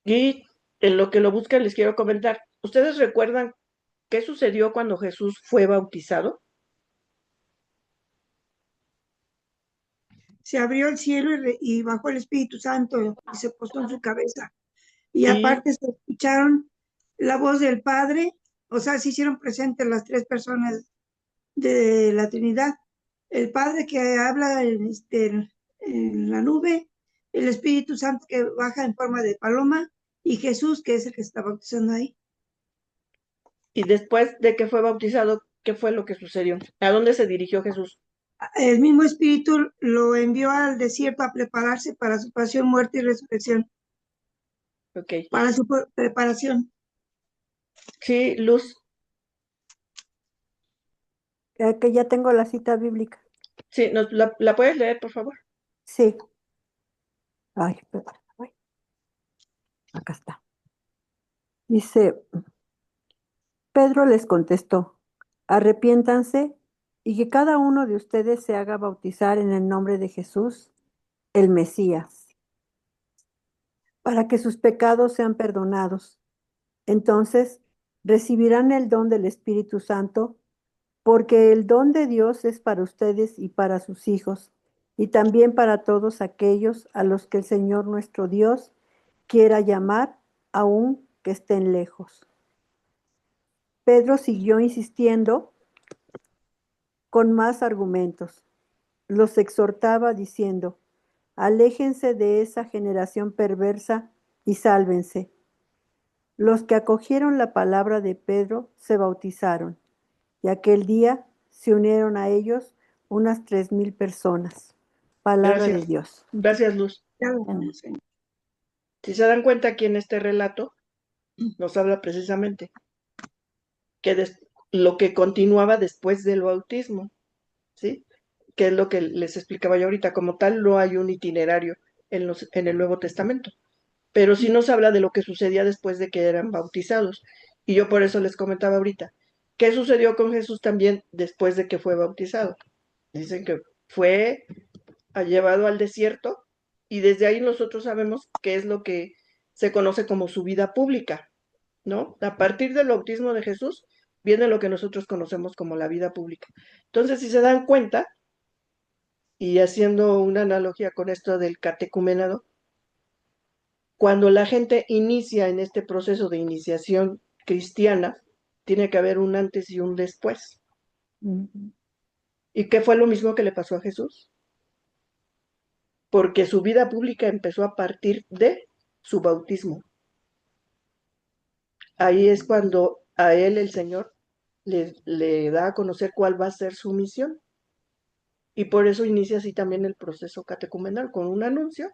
Y en lo que lo buscan les quiero comentar. ¿Ustedes recuerdan qué sucedió cuando Jesús fue bautizado? Se abrió el cielo y bajó el Espíritu Santo y se posó en su cabeza. Y Y aparte se escucharon la voz del Padre, o sea, se hicieron presentes las tres personas de la Trinidad. El Padre que habla en la nube, el Espíritu Santo que baja en forma de paloma y Jesús que es el que está bautizando ahí. y después de que fue bautizado, ¿qué fue lo que sucedió? ¿A dónde se dirigió Jesús? El mismo Espíritu lo envió al desierto a prepararse para su pasión, muerte y resurrección, Ok. para su preparación. Sí, Luz. Que ya tengo la cita bíblica. Sí, ¿la puedes leer, por favor? Sí. Ay, espera, ay. Acá está. Dice, Pedro les contestó, arrepiéntanse y que cada uno de ustedes se haga bautizar en el nombre de Jesús, el Mesías, para que sus pecados sean perdonados. Entonces recibirán el don del Espíritu Santo, porque el don de Dios es para ustedes y para sus hijos, y también para todos aquellos a los que el Señor nuestro Dios quiera llamar, aun que estén lejos. Pedro siguió insistiendo con más argumentos. Los exhortaba diciendo, aléjense de esa generación perversa y sálvense. Los que acogieron la palabra de Pedro se bautizaron, y aquel día se unieron a ellos unas 3,000 personas. Palabra de Gracias. Dios. Gracias, Luz. Si se dan cuenta aquí en este relato, nos habla precisamente que lo que continuaba después del bautismo, ¿sí? Que es lo que les explicaba yo ahorita. Como tal, no hay un itinerario en el Nuevo Testamento, pero sí nos habla de lo que sucedía después de que eran bautizados. Y yo por eso les comentaba ahorita, ¿qué sucedió con Jesús también después de que fue bautizado? Dicen que fue llevado al desierto y desde ahí nosotros sabemos qué es lo que se conoce como su vida pública, ¿no? A partir del bautismo de Jesús viene lo que nosotros conocemos como la vida pública. Entonces, si se dan cuenta, y haciendo una analogía con esto del catecumenado, cuando la gente inicia en este proceso de iniciación cristiana, tiene que haber un antes y un después. ¿Y qué fue lo mismo que le pasó a Jesús? Porque su vida pública empezó a partir de su bautismo. Ahí es cuando a él el Señor le da a conocer cuál va a ser su misión. Y por eso inicia así también el proceso catecumenal, con un anuncio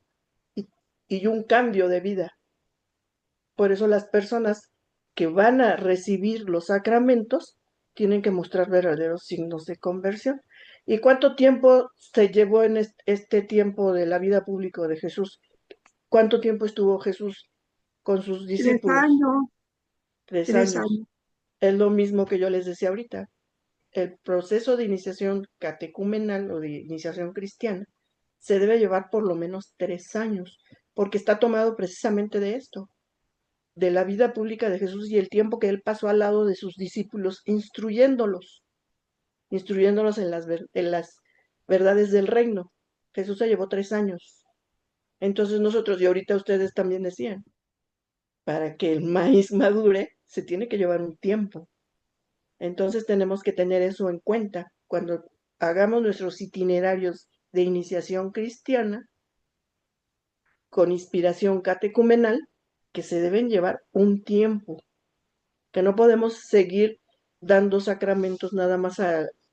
y un cambio de vida. Por eso las personas que van a recibir los sacramentos tienen que mostrar verdaderos signos de conversión. ¿Y cuánto tiempo se llevó en este tiempo de la vida pública de Jesús? ¿Cuánto tiempo estuvo Jesús con sus 3 discípulos? años, 3 3 años. años. Es lo mismo que yo les decía ahorita. El proceso de iniciación catecumenal o de iniciación cristiana se debe llevar por lo menos 3 años, porque está tomado precisamente de esto, de la vida pública de Jesús y el tiempo que él pasó al lado de sus discípulos, instruyéndolos en las verdades del reino. Jesús se llevó 3 años. Entonces nosotros, y ahorita ustedes también decían, para que el maíz madure, se tiene que llevar un tiempo. Entonces tenemos que tener eso en cuenta cuando hagamos nuestros itinerarios de iniciación cristiana con inspiración catecumenal, que se deben llevar un tiempo, que no podemos seguir dando sacramentos nada más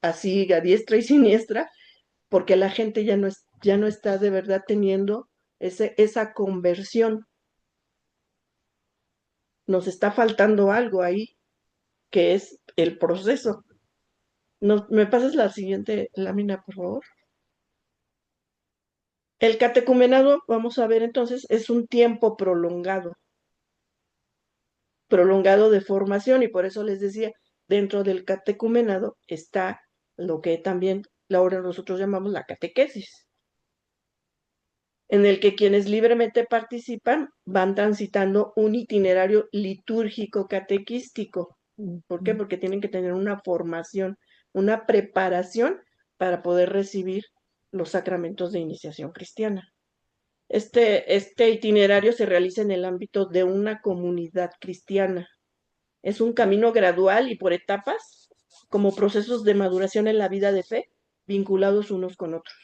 así a diestra y siniestra, porque la gente ya no está de verdad teniendo esa conversión. Nos está faltando algo ahí, que es el proceso. ¿Me pasas la siguiente lámina, por favor? El catecumenado, vamos a ver entonces, es un tiempo prolongado de formación, y por eso les decía, dentro del catecumenado está lo que también ahora nosotros llamamos la catequesis, en el que quienes libremente participan van transitando un itinerario litúrgico catequístico. ¿Por qué? Porque tienen que tener una formación, una preparación para poder recibir los sacramentos de iniciación cristiana. Este itinerario se realiza en el ámbito de una comunidad cristiana. Es un camino gradual y por etapas, como procesos de maduración en la vida de fe, vinculados unos con otros.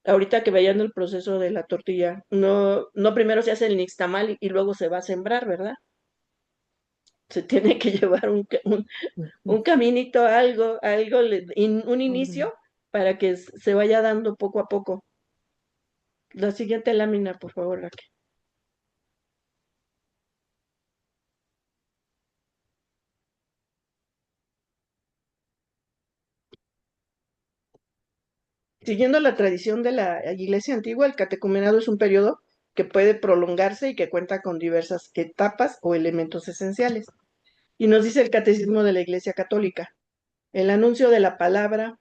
Ahorita que veían el proceso de la tortilla, no primero se hace el nixtamal y luego se va a sembrar, ¿verdad? Se tiene que llevar un caminito, un inicio para que se vaya dando poco a poco. La siguiente lámina, por favor, Raquel. Siguiendo la tradición de la Iglesia antigua, el catecumenado es un periodo que puede prolongarse y que cuenta con diversas etapas o elementos esenciales. Y nos dice el Catecismo de la Iglesia Católica, el anuncio de la palabra,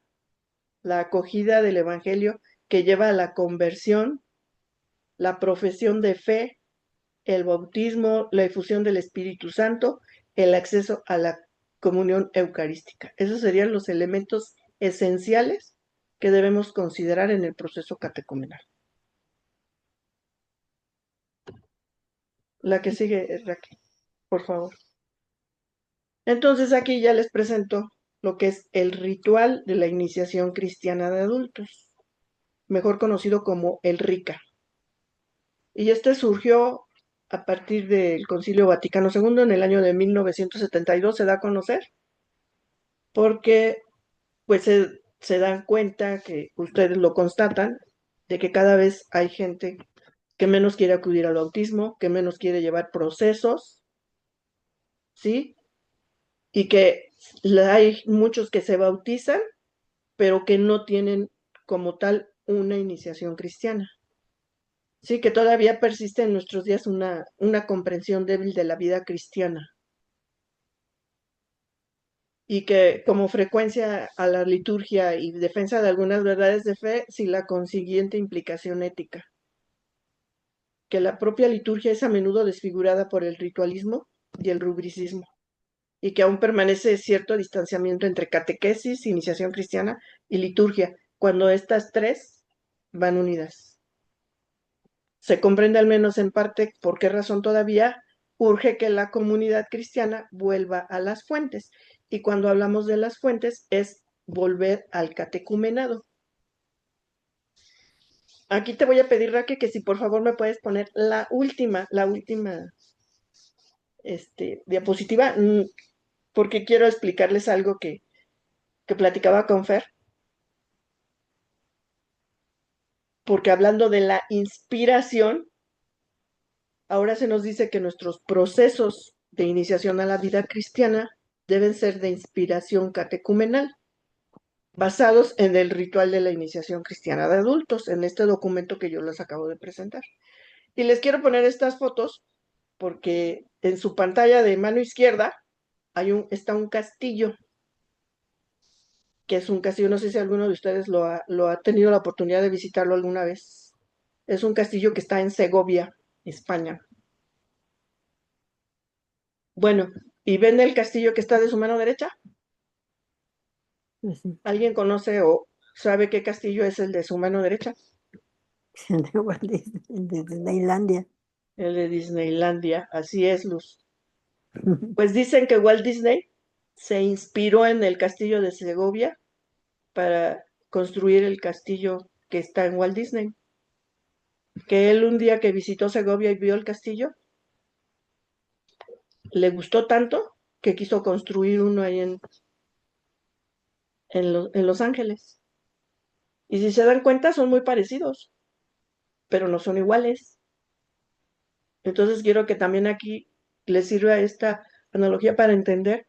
la acogida del Evangelio que lleva a la conversión, la profesión de fe, el bautismo, la efusión del Espíritu Santo, el acceso a la comunión eucarística. Esos serían los elementos esenciales que debemos considerar en el proceso catecumenal. La que sigue es Raquel, por favor. Entonces aquí ya les presento lo que es el ritual de la iniciación cristiana de adultos, mejor conocido como el RICA. Y este surgió a partir del Concilio Vaticano II en el año de 1972, se da a conocer, porque pues se dan cuenta, que ustedes lo constatan, de que cada vez hay gente que menos quiere acudir al bautismo, que menos quiere llevar procesos, ¿sí? Y que hay muchos que se bautizan, pero que no tienen como tal una iniciación cristiana. Sí, que todavía persiste en nuestros días una comprensión débil de la vida cristiana. Y que como frecuencia a la liturgia y defensa de algunas verdades de fe, sin la consiguiente implicación ética. Que la propia liturgia es a menudo desfigurada por el ritualismo y el rubricismo, y que aún permanece cierto distanciamiento entre catequesis, iniciación cristiana y liturgia, cuando estas tres van unidas. Se comprende al menos en parte por qué razón todavía urge que la comunidad cristiana vuelva a las fuentes. Y cuando hablamos de las fuentes es volver al catecumenado. Aquí te voy a pedir, Raque, que si por favor me puedes poner la última diapositiva, porque quiero explicarles algo que platicaba con Fer. Porque hablando de la inspiración, ahora se nos dice que nuestros procesos de iniciación a la vida cristiana deben ser de inspiración catecumenal, basados en el ritual de la iniciación cristiana de adultos, en este documento que yo les acabo de presentar. Y les quiero poner estas fotos porque en su pantalla de mano izquierda está un castillo, que es un castillo, no sé si alguno de ustedes lo ha tenido la oportunidad de visitarlo alguna vez. Es un castillo que está en Segovia, España. Bueno, ¿y ven el castillo que está de su mano derecha? ¿Alguien conoce o sabe qué castillo es el de su mano derecha? De Walt Disney, de Disneylandia. El de Disneylandia, así es, Luz. Pues dicen que Walt Disney se inspiró en el castillo de Segovia para construir el castillo que está en Walt Disney. Que él un día que visitó Segovia y vio el castillo, le gustó tanto que quiso construir uno ahí en Los Ángeles. Y si se dan cuenta, son muy parecidos, pero no son iguales. Entonces quiero que también aquí les sirva esta analogía para entender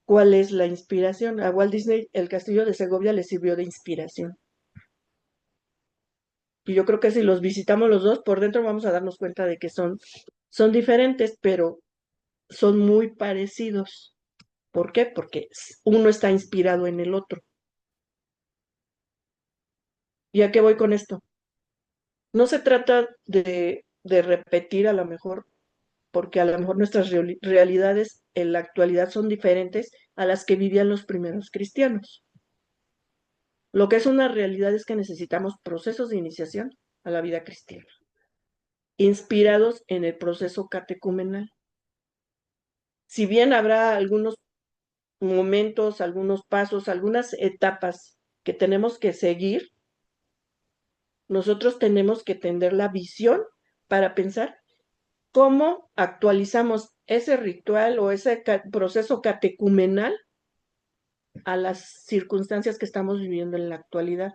cuál es la inspiración. A Walt Disney el castillo de Segovia le sirvió de inspiración. Y yo creo que si los visitamos los dos, por dentro vamos a darnos cuenta de que son diferentes, pero son muy parecidos. ¿Por qué? Porque uno está inspirado en el otro. ¿Y a qué voy con esto? No se trata de repetir a lo mejor, porque a lo mejor nuestras realidades en la actualidad son diferentes a las que vivían los primeros cristianos. Lo que es una realidad es que necesitamos procesos de iniciación a la vida cristiana, inspirados en el proceso catecumenal. Si bien habrá algunos momentos, algunos pasos, algunas etapas que tenemos que seguir, nosotros tenemos que tener la visión para pensar cómo actualizamos ese ritual o ese proceso catecumenal a las circunstancias que estamos viviendo en la actualidad.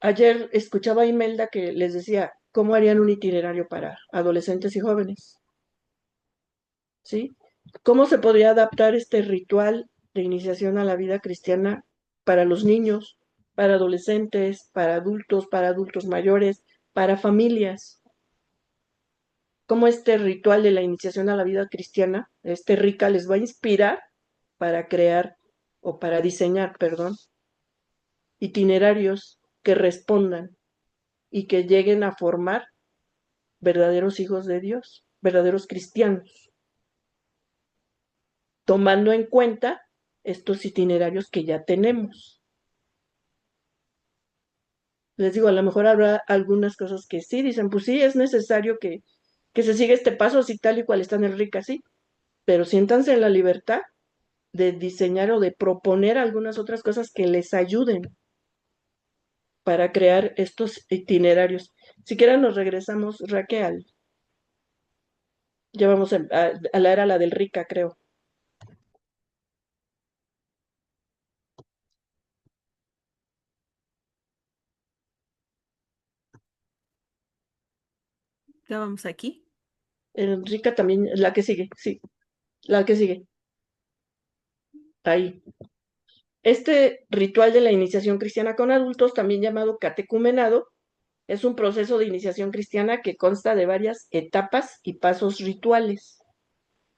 Ayer escuchaba a Imelda que les decía cómo harían un itinerario para adolescentes y jóvenes. ¿Sí? ¿Cómo se podría adaptar este ritual de iniciación a la vida cristiana para los niños, para adolescentes, para adultos mayores, para familias? cómo este ritual de la iniciación a la vida cristiana, este Rika, les va a inspirar para crear o para diseñar, perdón, itinerarios que respondan y que lleguen a formar verdaderos hijos de Dios, verdaderos cristianos, tomando en cuenta estos itinerarios que ya tenemos. Les digo, a lo mejor habrá algunas cosas que sí dicen, pues sí, es necesario que se siga este paso así tal y cual está en el RIC así, pero siéntanse en la libertad de diseñar o de proponer algunas otras cosas que les ayuden para crear estos itinerarios. Si quieren nos regresamos, Raquel, ya vamos a la era la del RICA, creo. Ya vamos aquí. El RICA también, la que sigue, sí, la que sigue. Ahí. Este ritual de la iniciación cristiana con adultos, también llamado catecumenado, es un proceso de iniciación cristiana que consta de varias etapas y pasos rituales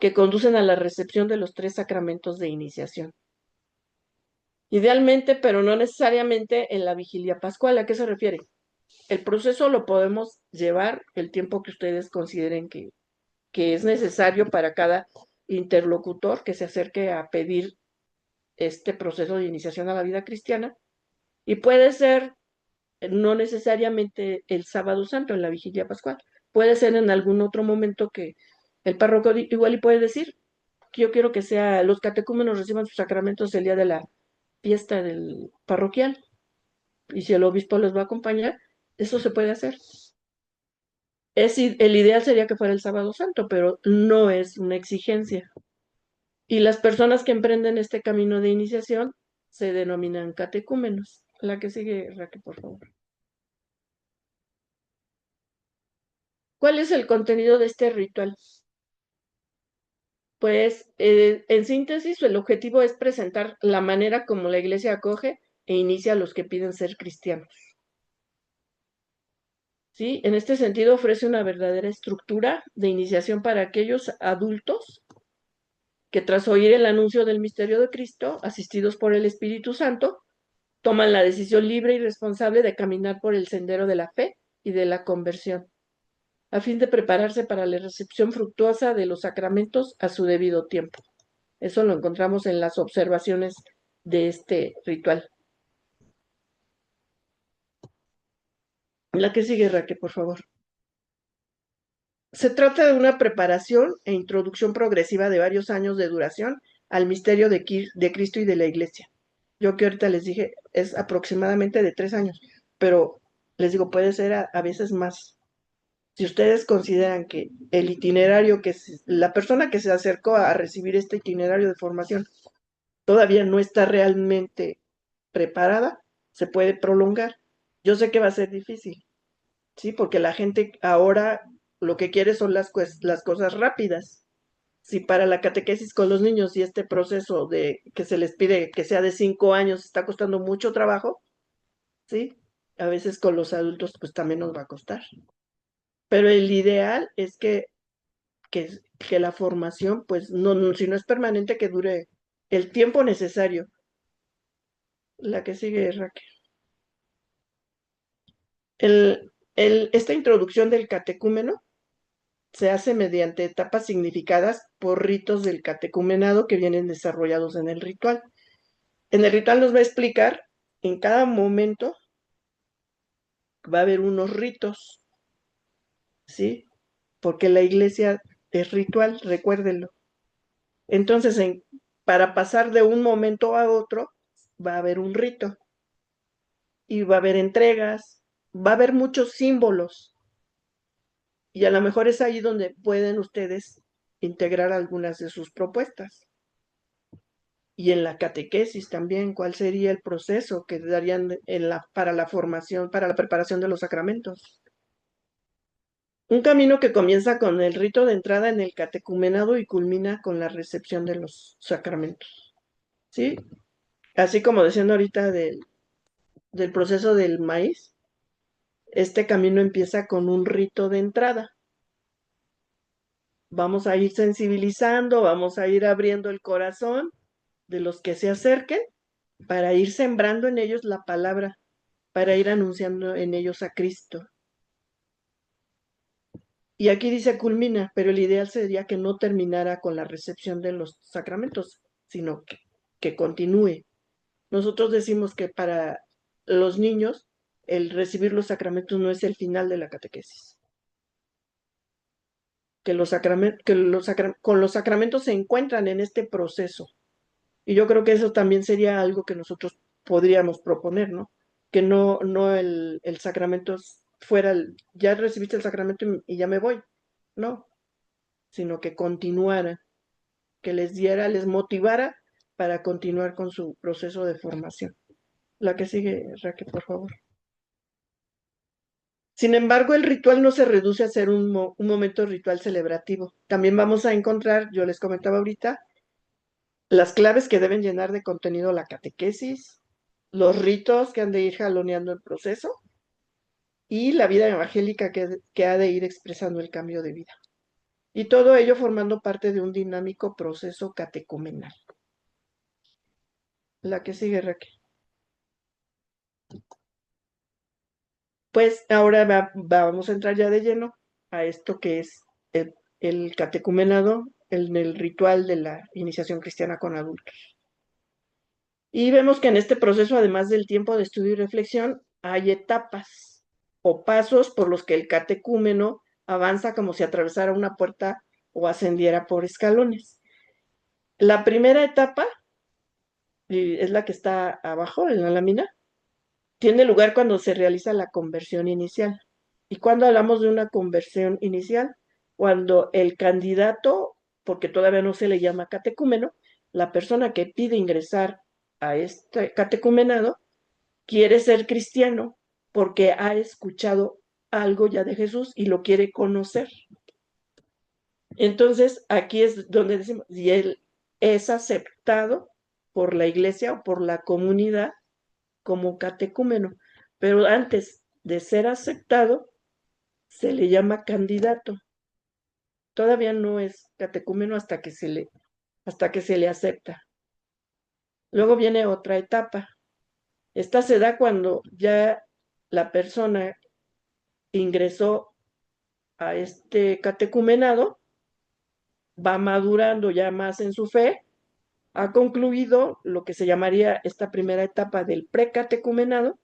que conducen a la recepción de los 3 sacramentos de iniciación. Idealmente, pero no necesariamente en la vigilia pascual. ¿A qué se refiere? El proceso lo podemos llevar el tiempo que ustedes consideren que es necesario para cada interlocutor que se acerque a pedir este proceso de iniciación a la vida cristiana. Y puede ser no necesariamente el sábado santo en la vigilia pascual, puede ser en algún otro momento que el párroco igual y puede decir, yo quiero que sea los catecúmenos reciban sus sacramentos el día de la fiesta del parroquial, y si el obispo los va a acompañar, eso se puede hacer. El ideal sería que fuera el sábado santo, pero no es una exigencia. Y las personas que emprenden este camino de iniciación se denominan catecúmenos. La que sigue, Raquel, por favor. ¿Cuál es el contenido de este ritual? Pues, en síntesis, el objetivo es presentar la manera como la Iglesia acoge e inicia a los que piden ser cristianos. ¿Sí? En este sentido, ofrece una verdadera estructura de iniciación para aquellos adultos que, tras oír el anuncio del misterio de Cristo, asistidos por el Espíritu Santo, toman la decisión libre y responsable de caminar por el sendero de la fe y de la conversión, a fin de prepararse para la recepción fructuosa de los sacramentos a su debido tiempo. Eso lo encontramos en las observaciones de este ritual. La que sigue, Raquel, por favor. Se trata de una preparación e introducción progresiva de varios años de duración al misterio de Cristo y de la Iglesia. Yo que ahorita les dije, es aproximadamente de 3 años, pero les digo, puede ser a veces más. Si ustedes consideran que el itinerario, la persona que se acercó a recibir este itinerario de formación todavía no está realmente preparada, se puede prolongar. Yo sé que va a ser difícil, ¿sí? Porque la gente ahora lo que quiere son las cosas rápidas. Si para la catequesis con los niños y este proceso de que se les pide que sea de 5 años está costando mucho trabajo, ¿sí? A veces con los adultos pues también nos va a costar. Pero el ideal es que la formación, pues, si no es permanente, que dure el tiempo necesario. La que sigue, Raquel. Esta introducción del catecúmeno se hace mediante etapas significadas por ritos del catecumenado que vienen desarrollados en el ritual. En el ritual nos va a explicar, en cada momento va a haber unos ritos, ¿sí? Porque la iglesia es ritual, recuérdenlo. Entonces, para pasar de un momento a otro, va a haber un rito. Y va a haber entregas, va a haber muchos símbolos. Y a lo mejor es ahí donde pueden ustedes integrar algunas de sus propuestas. Y en la catequesis también, ¿cuál sería el proceso que darían para la formación, para la preparación de los sacramentos? Un camino que comienza con el rito de entrada en el catecumenado y culmina con la recepción de los sacramentos. ¿Sí? Así como decían ahorita del proceso del maíz, este camino empieza con un rito de entrada. vamos a ir sensibilizando, vamos a ir abriendo el corazón de los que se acerquen para ir sembrando en ellos la palabra, para ir anunciando en ellos a Cristo. Y aquí dice culmina, pero el ideal sería que no terminara con la recepción de los sacramentos, sino que continúe. Nosotros decimos que para los niños el recibir los sacramentos no es el final de la catequesis. Con los sacramentos se encuentran en este proceso. Y yo creo que eso también sería algo que nosotros podríamos proponer, ¿no? Que no el sacramento fuera, ya recibiste el sacramento y ya me voy, no, sino que continuara, que les motivara para continuar con su proceso de formación. La que sigue, Raquel, por favor. Sin embargo, el ritual no se reduce a ser un momento ritual celebrativo. También vamos a encontrar, yo les comentaba ahorita, las claves que deben llenar de contenido la catequesis, los ritos que han de ir jaloneando el proceso y la vida evangélica que ha de ir expresando el cambio de vida. Y todo ello formando parte de un dinámico proceso catecumenal. La que sigue, Raquel. Pues ahora vamos a entrar ya de lleno a esto que es el catecumenado, el ritual de la iniciación cristiana con adultos. Y vemos que en este proceso, además del tiempo de estudio y reflexión, hay etapas o pasos por los que el catecúmeno avanza como si atravesara una puerta o ascendiera por escalones. La primera etapa, y es la que está abajo en la lámina, tiene lugar cuando se realiza la conversión inicial. ¿Y cuando hablamos de una conversión inicial? Cuando el candidato, porque todavía no se le llama catecúmeno, la persona que pide ingresar a este catecumenado, quiere ser cristiano porque ha escuchado algo ya de Jesús y lo quiere conocer. Entonces, aquí es donde decimos, si él es aceptado por la iglesia o por la comunidad como catecúmeno, pero antes de ser aceptado, se le llama candidato. Todavía no es catecúmeno hasta que se le acepta. Luego viene otra etapa. Esta se da cuando ya la persona ingresó a este catecumenado, va madurando ya más en su fe, ha concluido lo que se llamaría esta primera etapa del precatecumenado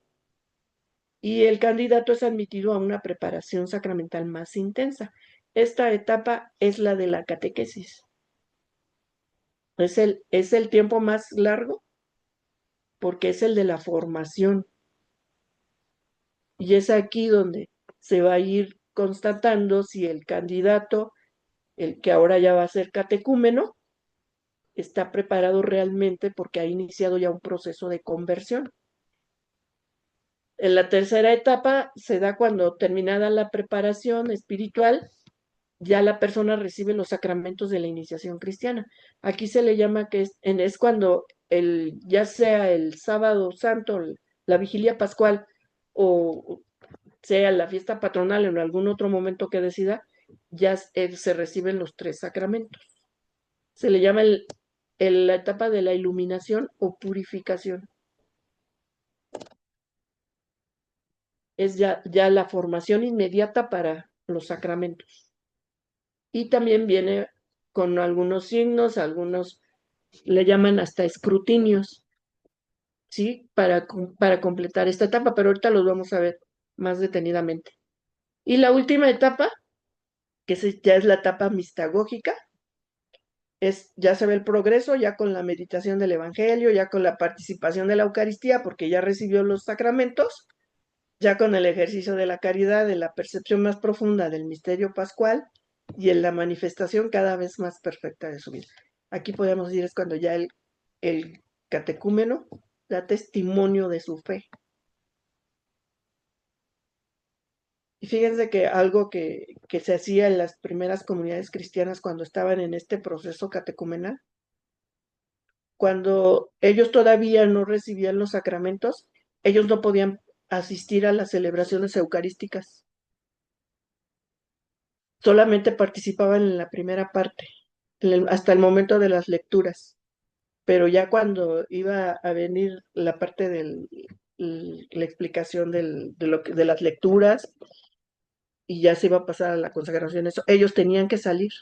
y el candidato es admitido a una preparación sacramental más intensa. Esta etapa es la de la catequesis. Es el tiempo más largo porque es el de la formación. Y es aquí donde se va a ir constatando si el candidato, el que ahora ya va a ser catecúmeno, está preparado realmente porque ha iniciado ya un proceso de conversión. En la tercera etapa se da cuando terminada la preparación espiritual, ya la persona recibe los sacramentos de la iniciación cristiana. Aquí se le llama que es cuando ya sea el sábado santo, la vigilia pascual o sea la fiesta patronal en algún otro momento que decida, ya se reciben los 3 sacramentos. Se le llama la etapa de la iluminación o purificación. Es ya la formación inmediata para los sacramentos. Y también viene con algunos signos, algunos le llaman hasta escrutinios, ¿sí? Para completar esta etapa, pero ahorita los vamos a ver más detenidamente. Y la última etapa, que ya es la etapa mistagógica, ya se ve el progreso, ya con la meditación del Evangelio, ya con la participación de la Eucaristía, porque ya recibió los sacramentos, ya con el ejercicio de la caridad, de la percepción más profunda del misterio pascual y en la manifestación cada vez más perfecta de su vida. Aquí podemos decir es cuando ya el catecúmeno da testimonio de su fe. Y fíjense que algo que se hacía en las primeras comunidades cristianas cuando estaban en este proceso catecumenal, cuando ellos todavía no recibían los sacramentos, ellos no podían asistir a las celebraciones eucarísticas. solamente participaban en la primera parte, hasta el momento de las lecturas, pero ya cuando iba a venir la parte de la explicación de las lecturas y ya se iba a pasar a la consagración, eso, ellos tenían que salir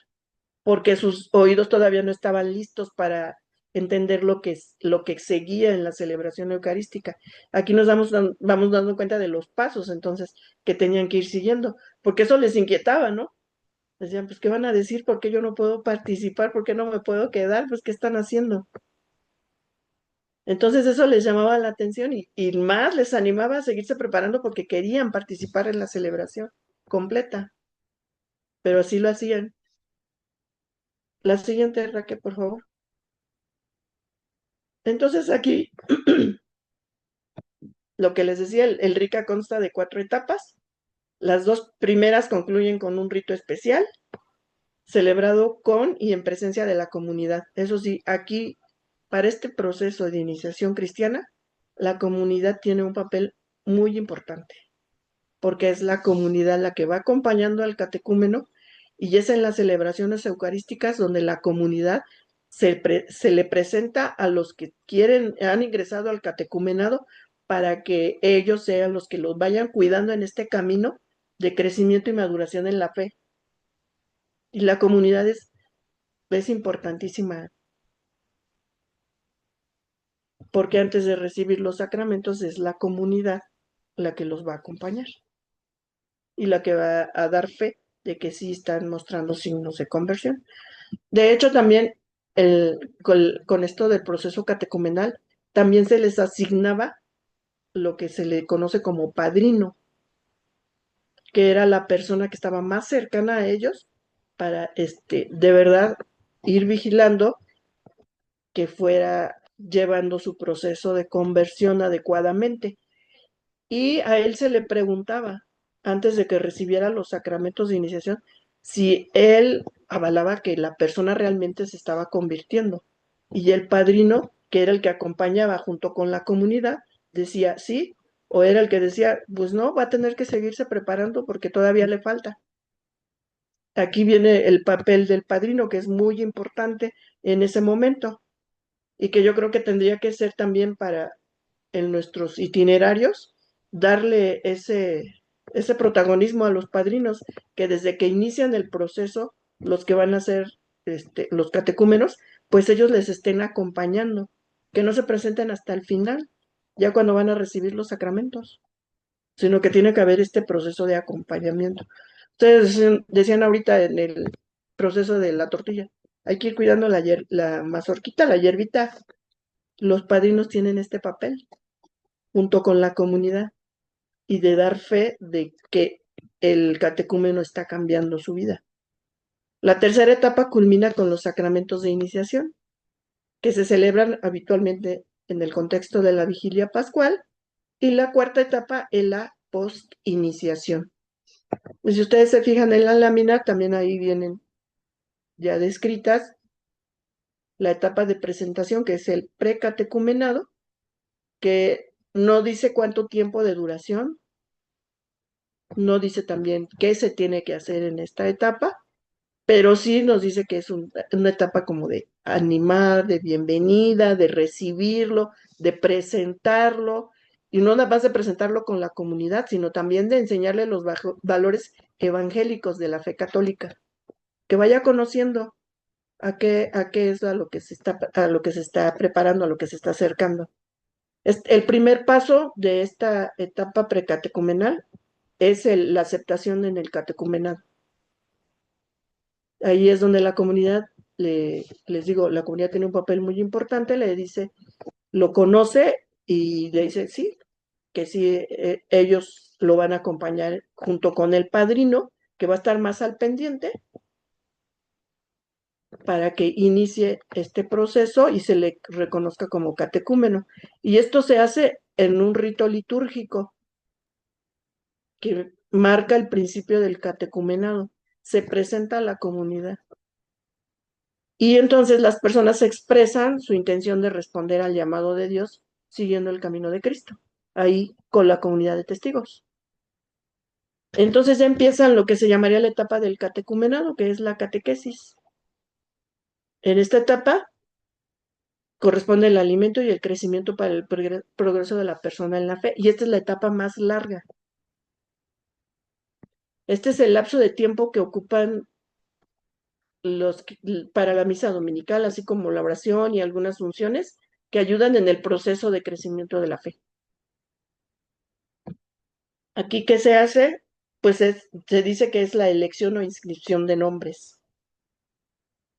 porque sus oídos todavía no estaban listos para entender lo que seguía en la celebración eucarística. Aquí vamos dando cuenta de los pasos entonces que tenían que ir siguiendo, porque eso les inquietaba, ¿no? Decían, pues, ¿qué van a decir? ¿Por qué yo no puedo participar? ¿Por qué no me puedo quedar? Pues, ¿qué están haciendo? Entonces eso les llamaba la atención y más les animaba a seguirse preparando porque querían participar en la celebración completa, pero así lo hacían. La siguiente, Raquel, por favor. Entonces aquí, lo que les decía, el Rica consta de 4 etapas. Las 2 primeras concluyen con un rito especial, celebrado con y en presencia de la comunidad. Eso sí, aquí, para este proceso de iniciación cristiana, la comunidad tiene un papel muy importante, porque es la comunidad la que va acompañando al catecúmeno y es en las celebraciones eucarísticas donde la comunidad se le presenta a los que han ingresado al catecumenado para que ellos sean los que los vayan cuidando en este camino de crecimiento y maduración en la fe. Y la comunidad es importantísima, porque antes de recibir los sacramentos es la comunidad la que los va a acompañar y la que va a dar fe de que sí están mostrando signos de conversión. De hecho, también con esto del proceso catecumenal, también se les asignaba lo que se le conoce como padrino, que era la persona que estaba más cercana a ellos para de verdad ir vigilando que fuera llevando su proceso de conversión adecuadamente. Y a él se le preguntaba, antes de que recibiera los sacramentos de iniciación, si él avalaba que la persona realmente se estaba convirtiendo. Y el padrino, que era el que acompañaba junto con la comunidad, decía sí, o era el que decía, pues no, va a tener que seguirse preparando porque todavía le falta. Aquí viene el papel del padrino, que es muy importante en ese momento y que yo creo que tendría que ser también para en nuestros itinerarios, darle ese protagonismo a los padrinos, que desde que inician el proceso, los que van a ser los catecúmenos, pues ellos les estén acompañando, que no se presenten hasta el final, ya cuando van a recibir los sacramentos, sino que tiene que haber este proceso de acompañamiento. Ustedes decían ahorita en el proceso de la tortilla, hay que ir cuidando la mazorquita, la hierbita. Los padrinos tienen este papel junto con la comunidad y de dar fe de que el catecúmeno está cambiando su vida. La tercera etapa culmina con los sacramentos de iniciación, que se celebran habitualmente en el contexto de la vigilia pascual, y la cuarta etapa es la post-iniciación. Y si ustedes se fijan en la lámina, también ahí vienen ya descritas la etapa de presentación, que es el precatecumenado, que no dice cuánto tiempo de duración, no dice también qué se tiene que hacer en esta etapa, pero sí nos dice que es una etapa como de animar, de bienvenida, de recibirlo, de presentarlo, y no nada más de presentarlo con la comunidad, sino también de enseñarle los valores evangélicos de la fe católica, que vaya conociendo a qué es a lo que se está preparando, a lo que se está acercando. El primer paso de esta etapa precatecumenal es la aceptación en el catecumenado. Ahí es donde la comunidad, les digo, la comunidad tiene un papel muy importante, le dice, lo conoce y le dice sí, que sí, ellos lo van a acompañar junto con el padrino, que va a estar más al pendiente para que inicie este proceso y se le reconozca como catecúmeno. Y esto se hace en un rito litúrgico que marca el principio del catecumenado. Se presenta a la comunidad. Y entonces las personas expresan su intención de responder al llamado de Dios siguiendo el camino de Cristo, ahí con la comunidad de testigos. Entonces ya empiezan lo que se llamaría la etapa del catecumenado, que es la catequesis. En esta etapa corresponde el alimento y el crecimiento para el progreso de la persona en la fe, y esta es la etapa más larga. Este es el lapso de tiempo que ocupan para la misa dominical, así como la oración y algunas funciones que ayudan en el proceso de crecimiento de la fe. Aquí, ¿qué se hace? Pues se dice que es la elección o inscripción de nombres.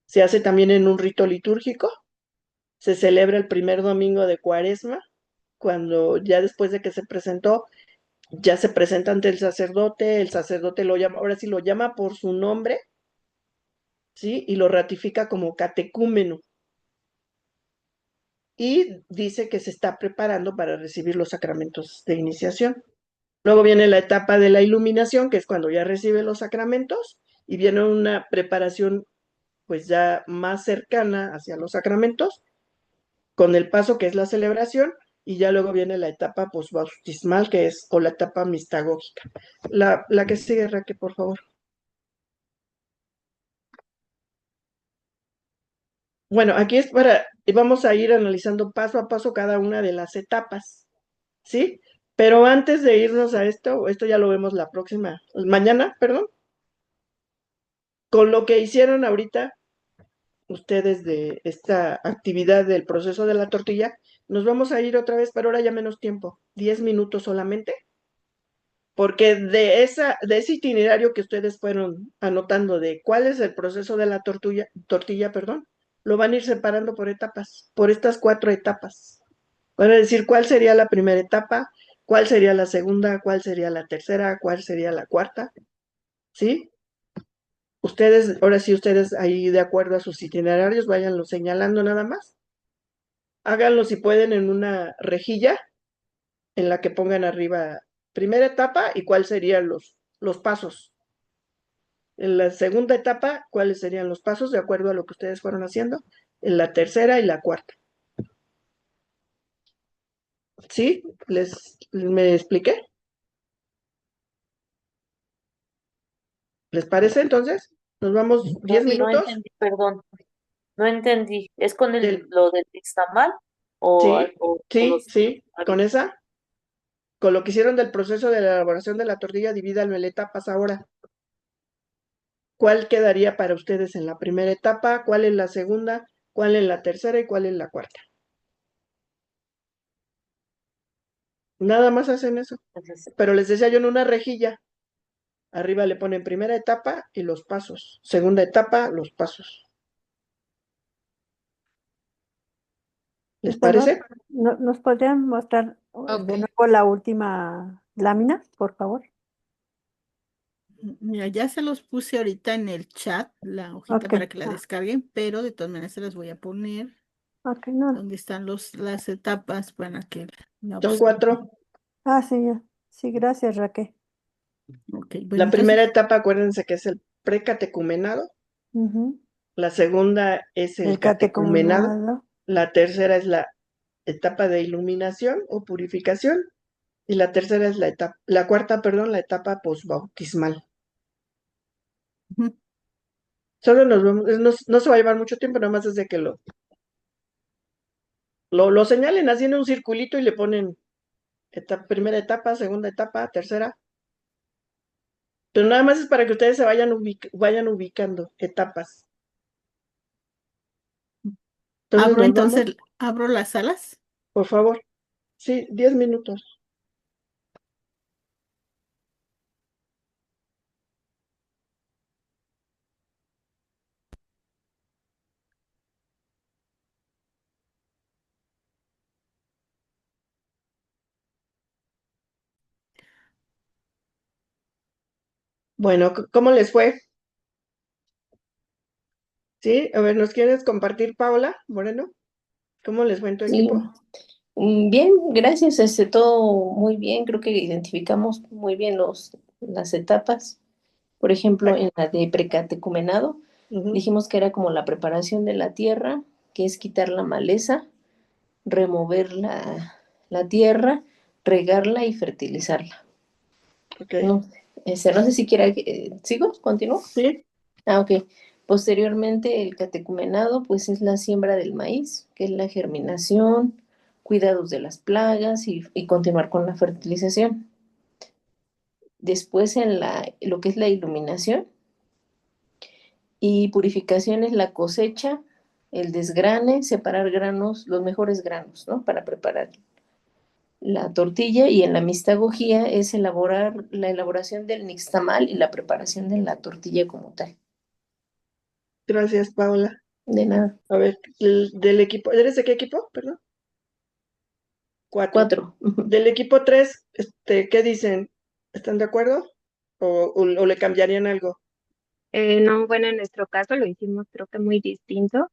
Se hace también en un rito litúrgico. Se celebra el primer domingo de Cuaresma, cuando ya después de que se presentó, ya se presenta ante el sacerdote lo llama, ahora sí lo llama por su nombre, ¿sí? Y lo ratifica como catecúmeno. Y dice que se está preparando para recibir los sacramentos de iniciación. Luego viene la etapa de la iluminación, que es cuando ya recibe los sacramentos, y viene una preparación pues ya más cercana hacia los sacramentos, con el paso que es la celebración, y ya luego viene la etapa posbautismal, que es, o la etapa mistagógica. La que sigue, Raquel, por favor. Bueno, aquí es vamos a ir analizando paso a paso cada una de las etapas, ¿sí? Pero antes de irnos a esto ya lo vemos mañana, perdón, con lo que hicieron ahorita ustedes de esta actividad del proceso de la tortilla, nos vamos a ir otra vez, pero ahora ya menos tiempo, 10 minutos solamente, porque de ese itinerario que ustedes fueron anotando de cuál es el proceso de la tortilla, perdón, lo van a ir separando por etapas, por estas 4 etapas. Van a decir cuál sería la primera etapa, cuál sería la segunda, cuál sería la tercera, cuál sería la cuarta, ¿sí? Ahora sí, ustedes ahí de acuerdo a sus itinerarios, váyanlo señalando nada más. Háganlo si pueden en una rejilla en la que pongan arriba primera etapa y cuáles serían los pasos. En la segunda etapa, cuáles serían los pasos de acuerdo a lo que ustedes fueron haciendo. En la tercera y la cuarta. ¿Sí? ¿Me expliqué? ¿Les parece entonces? Nos vamos 10 No minutos. entendí, perdón. No entendí. ¿Es con Del, lo del nixtamal o sí, algo? sí, con esa. Con lo que hicieron del proceso de la elaboración de la tortilla, divídanlo en etapas ahora. ¿Cuál quedaría para ustedes en la primera etapa? ¿Cuál en la segunda? ¿Cuál en la tercera? ¿Y cuál en la cuarta? Nada más hacen eso. Pero les decía yo en una rejilla. Arriba le ponen primera etapa y los pasos. Segunda etapa, los pasos. ¿Les parece? ¿Nos podrían mostrar de nuevo la última lámina, por favor? Mira, ya se los puse ahorita en el chat, la hojita Ok. para que la descarguen, pero de todas maneras se las voy a poner Ok, no. donde están las etapas para que la Son observen. 4. Ah, sí, ya. Sí, gracias, Raquel. Ok, bueno, La entonces, primera etapa, acuérdense que es el precatecumenado. Ujú. La segunda es el El catecumenado. catecumenado. La tercera es la etapa de iluminación o purificación. Y la tercera es la cuarta, perdón, la etapa posbautismal. ujú. Solo nos vemos, no se va a llevar mucho tiempo, nada más desde que lo señalen así en un circulito y le ponen primera etapa, segunda etapa, tercera. Pero nada más es para que ustedes se vayan ubicando etapas. Entonces Abro nos vamos, entonces, abro las salas. por favor. Sí, 10 minutos. Bueno, ¿cómo les fue? ¿Sí? A ver, ¿nos quieres compartir, Paola Moreno? ¿Cómo les fue en tu Sí, equipo? bien, gracias, todo muy bien, creo que identificamos muy bien las etapas. Por ejemplo, en la de precatecumenado, Ujú. dijimos que era como la preparación de la tierra, que es quitar la maleza, remover la tierra, regarla y fertilizarla, Ok. ¿no? No sé si quiera que, ¿sigo? ¿Continúo? Sí, Ah, ok. Posteriormente, el catecumenado, pues es la siembra del maíz, que es la germinación, cuidados de las plagas y continuar con la fertilización. Después, lo que es la iluminación y purificación es la cosecha, el desgrane, separar granos, los mejores granos, ¿no? Para preparar la tortilla, y en la mistagogía es elaborar la elaboración del nixtamal y la preparación de la tortilla como tal. gracias, Paola. De nada. A ver, del equipo, ¿eres de qué equipo? Perdón. 4. 4. Del equipo 3, ¿qué dicen? ¿Están de acuerdo? ¿O le cambiarían algo? No, bueno, en nuestro caso lo hicimos creo que muy distinto.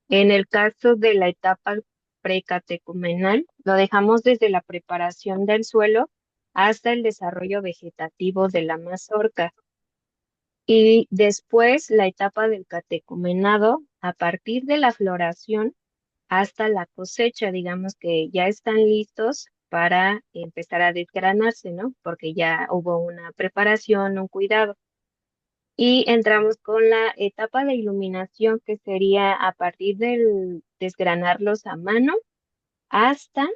En el caso de la etapa precatecumenal, lo dejamos desde la preparación del suelo hasta el desarrollo vegetativo de la mazorca. Y después la etapa del catecumenado, a partir de la floración hasta la cosecha, digamos que ya están listos para empezar a desgranarse, ¿no? Porque ya hubo una preparación, un cuidado. Y entramos con la etapa de iluminación, que sería a partir del desgranarlos a mano hasta,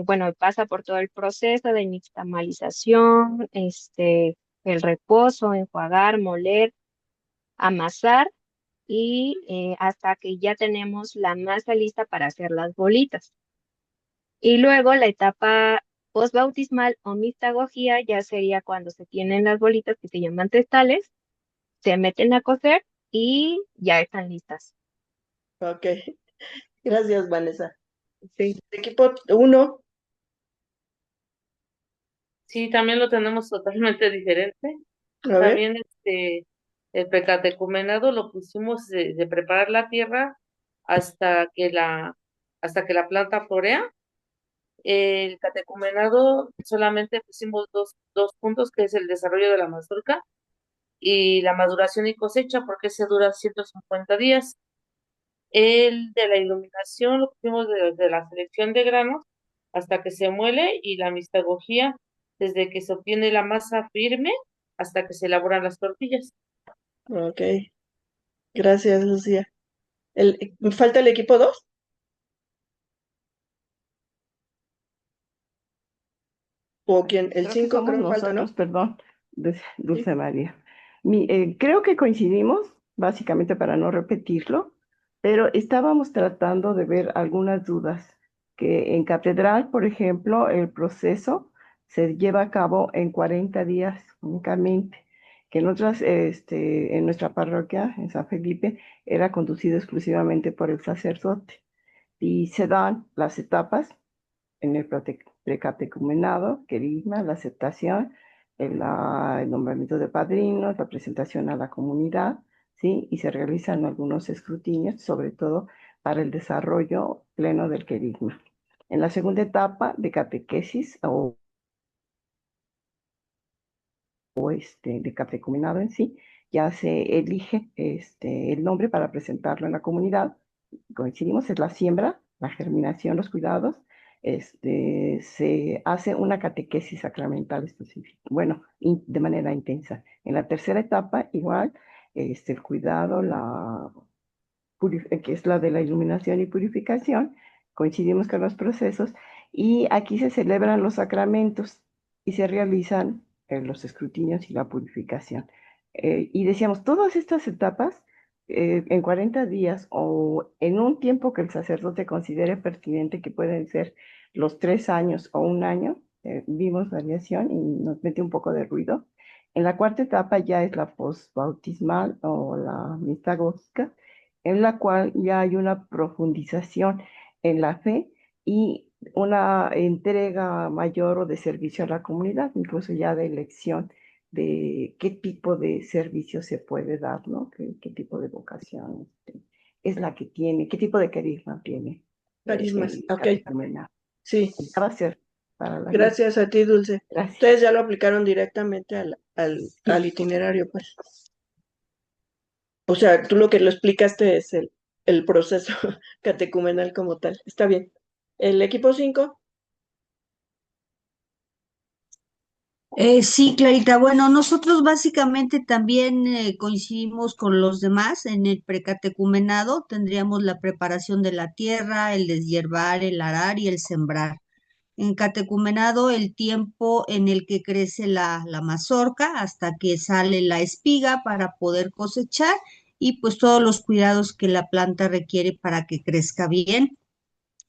bueno, pasa por todo el proceso de nixtamalización, el reposo, enjuagar, moler, amasar y hasta que ya tenemos la masa lista para hacer las bolitas. Y luego la etapa postbautismal o mistagogía ya sería cuando se tienen las bolitas que se llaman testales, se meten a cocer y ya están listas. Ok, gracias, Vanessa. Sí. Equipo 1, Sí, también lo tenemos totalmente diferente. a ver. También el precatecumenado lo pusimos de preparar la tierra hasta que hasta que la planta florea. El catecumenado solamente pusimos dos puntos, que es el desarrollo de la mazorca y la maduración y cosecha, porque ese dura 150 días. El de la iluminación lo pusimos desde la selección de granos hasta que se muele, y la mistagogía desde que se obtiene la masa firme hasta que se elaboran las tortillas. Ok, gracias, Lucía. ¿Falta el equipo 2? ¿O quién? El Creo que 5 somos creo que falta, ¿no? nosotros, perdón, Sí. Dulce María. Creo que coincidimos, básicamente para no repetirlo, pero estábamos tratando de ver algunas dudas, que en catedral, por ejemplo, el proceso se lleva a cabo en 40 días únicamente, que en nuestra parroquia, en San Felipe, era conducido exclusivamente por el sacerdote. Y se dan las etapas en el precatecumenado, querigma, la aceptación, el nombramiento de padrinos, la presentación a la comunidad, ¿sí? Y se realizan algunos escrutinios, sobre todo para el desarrollo pleno del querigma. En la segunda etapa de catequesis de catecumenado en sí, ya se elige el nombre para presentarlo en la comunidad. Coincidimos, es la siembra, la germinación, los cuidados. Se hace una catequesis sacramental específica, bueno, de manera intensa. En la tercera etapa, igual, el cuidado, que es la de la iluminación y purificación, coincidimos con los procesos, y aquí se celebran los sacramentos y se realizan los escrutinios y la purificación. Y decíamos, todas estas etapas, en 40 días o en un tiempo que el sacerdote considere pertinente, que pueden ser los 3 años o un año, vimos variación y nos mete un poco de ruido. En la cuarta etapa ya es la postbautismal o la mistagógica, en la cual ya hay una profundización en la fe y una entrega mayor o de servicio a la comunidad, incluso ya de elección de qué tipo de servicio se puede dar, ¿no? ¿Qué tipo de vocación es la que tiene? ¿Qué tipo de carisma tiene Carismas, el ok. catecumenado? Sí. Ya va a ser para la Gracias a ti, Dulce. Gracias. Ustedes ya lo aplicaron directamente al itinerario, pues. O sea, tú lo que lo explicaste es el proceso catecumenal como tal. Está bien. El equipo 5, Sí, Clarita. Bueno, nosotros básicamente también coincidimos con los demás en el precatecumenado. Tendríamos la preparación de la tierra, el deshiervar, el arar y el sembrar. En catecumenado, el tiempo en el que crece la mazorca hasta que sale la espiga para poder cosechar y pues todos los cuidados que la planta requiere para que crezca bien.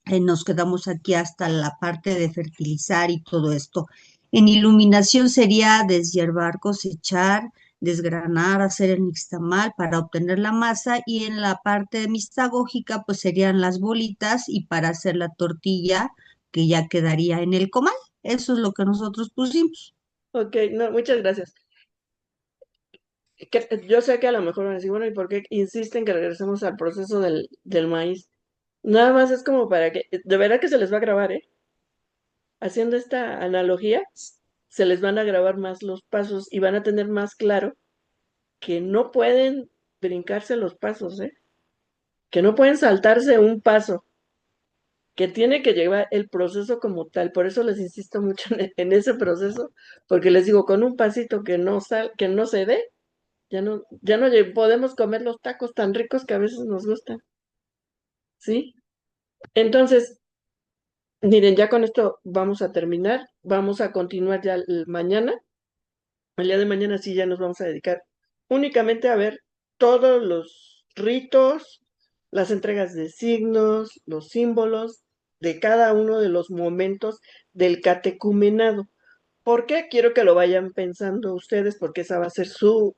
Nos quedamos aquí hasta la parte de fertilizar y todo esto. En iluminación sería deshiervar, cosechar, desgranar, hacer el nixtamal para obtener la masa y en la parte mistagógica pues serían las bolitas y para hacer la tortilla que ya quedaría en el comal. Eso es lo que nosotros pusimos. Ok, no, muchas gracias. Yo sé que a lo mejor van a decir, bueno, ¿y por qué insisten que regresemos al proceso del maíz? Nada más es como para que, de verdad que se les va a grabar, ¿eh? Haciendo esta analogía, se les van a grabar más los pasos y van a tener más claro que no pueden brincarse los pasos, ¿eh? Que no pueden saltarse un paso, que tiene que llevar el proceso como tal. Por eso les insisto mucho en ese proceso, porque les digo, con un pasito que no se dé, ya no podemos comer los tacos tan ricos que a veces nos gustan, ¿sí? Entonces, miren, ya con esto vamos a terminar, vamos a continuar ya mañana. El día de mañana sí ya nos vamos a dedicar únicamente a ver todos los ritos, las entregas de signos, los símbolos de cada uno de los momentos del catecumenado. ¿Por qué? Quiero que lo vayan pensando ustedes, porque esa va a ser su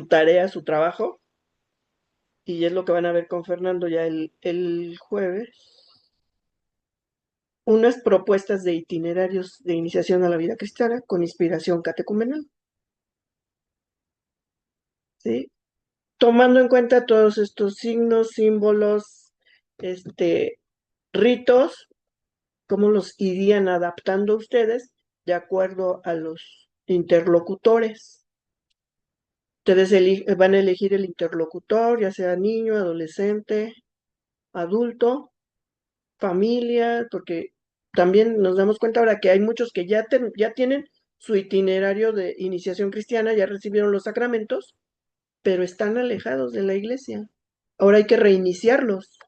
tarea, su trabajo, y es lo que van a ver con Fernando ya el jueves. Unas propuestas de itinerarios de iniciación a la vida cristiana con inspiración catecumenal, ¿sí? Tomando en cuenta todos estos signos, símbolos, ritos, cómo los irían adaptando ustedes de acuerdo a los interlocutores. Ustedes van a elegir el interlocutor, ya sea niño, adolescente, adulto, familia, porque también nos damos cuenta ahora que hay muchos que ya tienen su itinerario de iniciación cristiana, ya recibieron los sacramentos, pero están alejados de la iglesia. Ahora hay que reiniciarlos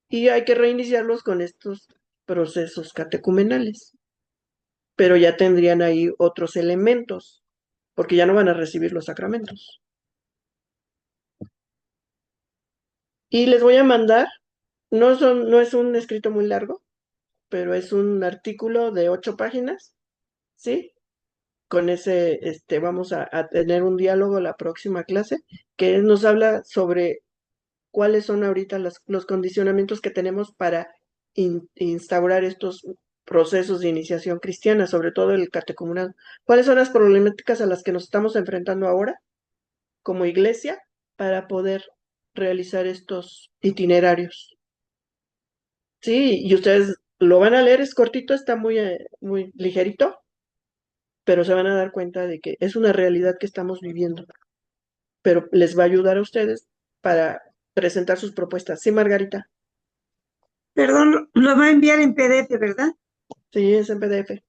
y hay que reiniciarlos con estos procesos catecumenales, pero ya tendrían ahí otros elementos, porque ya no van a recibir los sacramentos. Y les voy a mandar, no es un escrito muy largo, pero es un artículo de 8 páginas, ¿sí? Con ese, vamos a tener un diálogo la próxima clase, que nos habla sobre cuáles son ahorita los condicionamientos que tenemos para instaurar estos procesos de iniciación cristiana, sobre todo el catecumenado. ¿Cuáles son las problemáticas a las que nos estamos enfrentando ahora como iglesia para poder realizar estos itinerarios? Sí, y ustedes lo van a leer, es cortito, está muy ligerito, pero se van a dar cuenta de que es una realidad que estamos viviendo, pero les va a ayudar a ustedes para presentar sus propuestas. Sí, Margarita. Perdón, lo va a enviar en PDF, ¿verdad? Sí, es en PDF.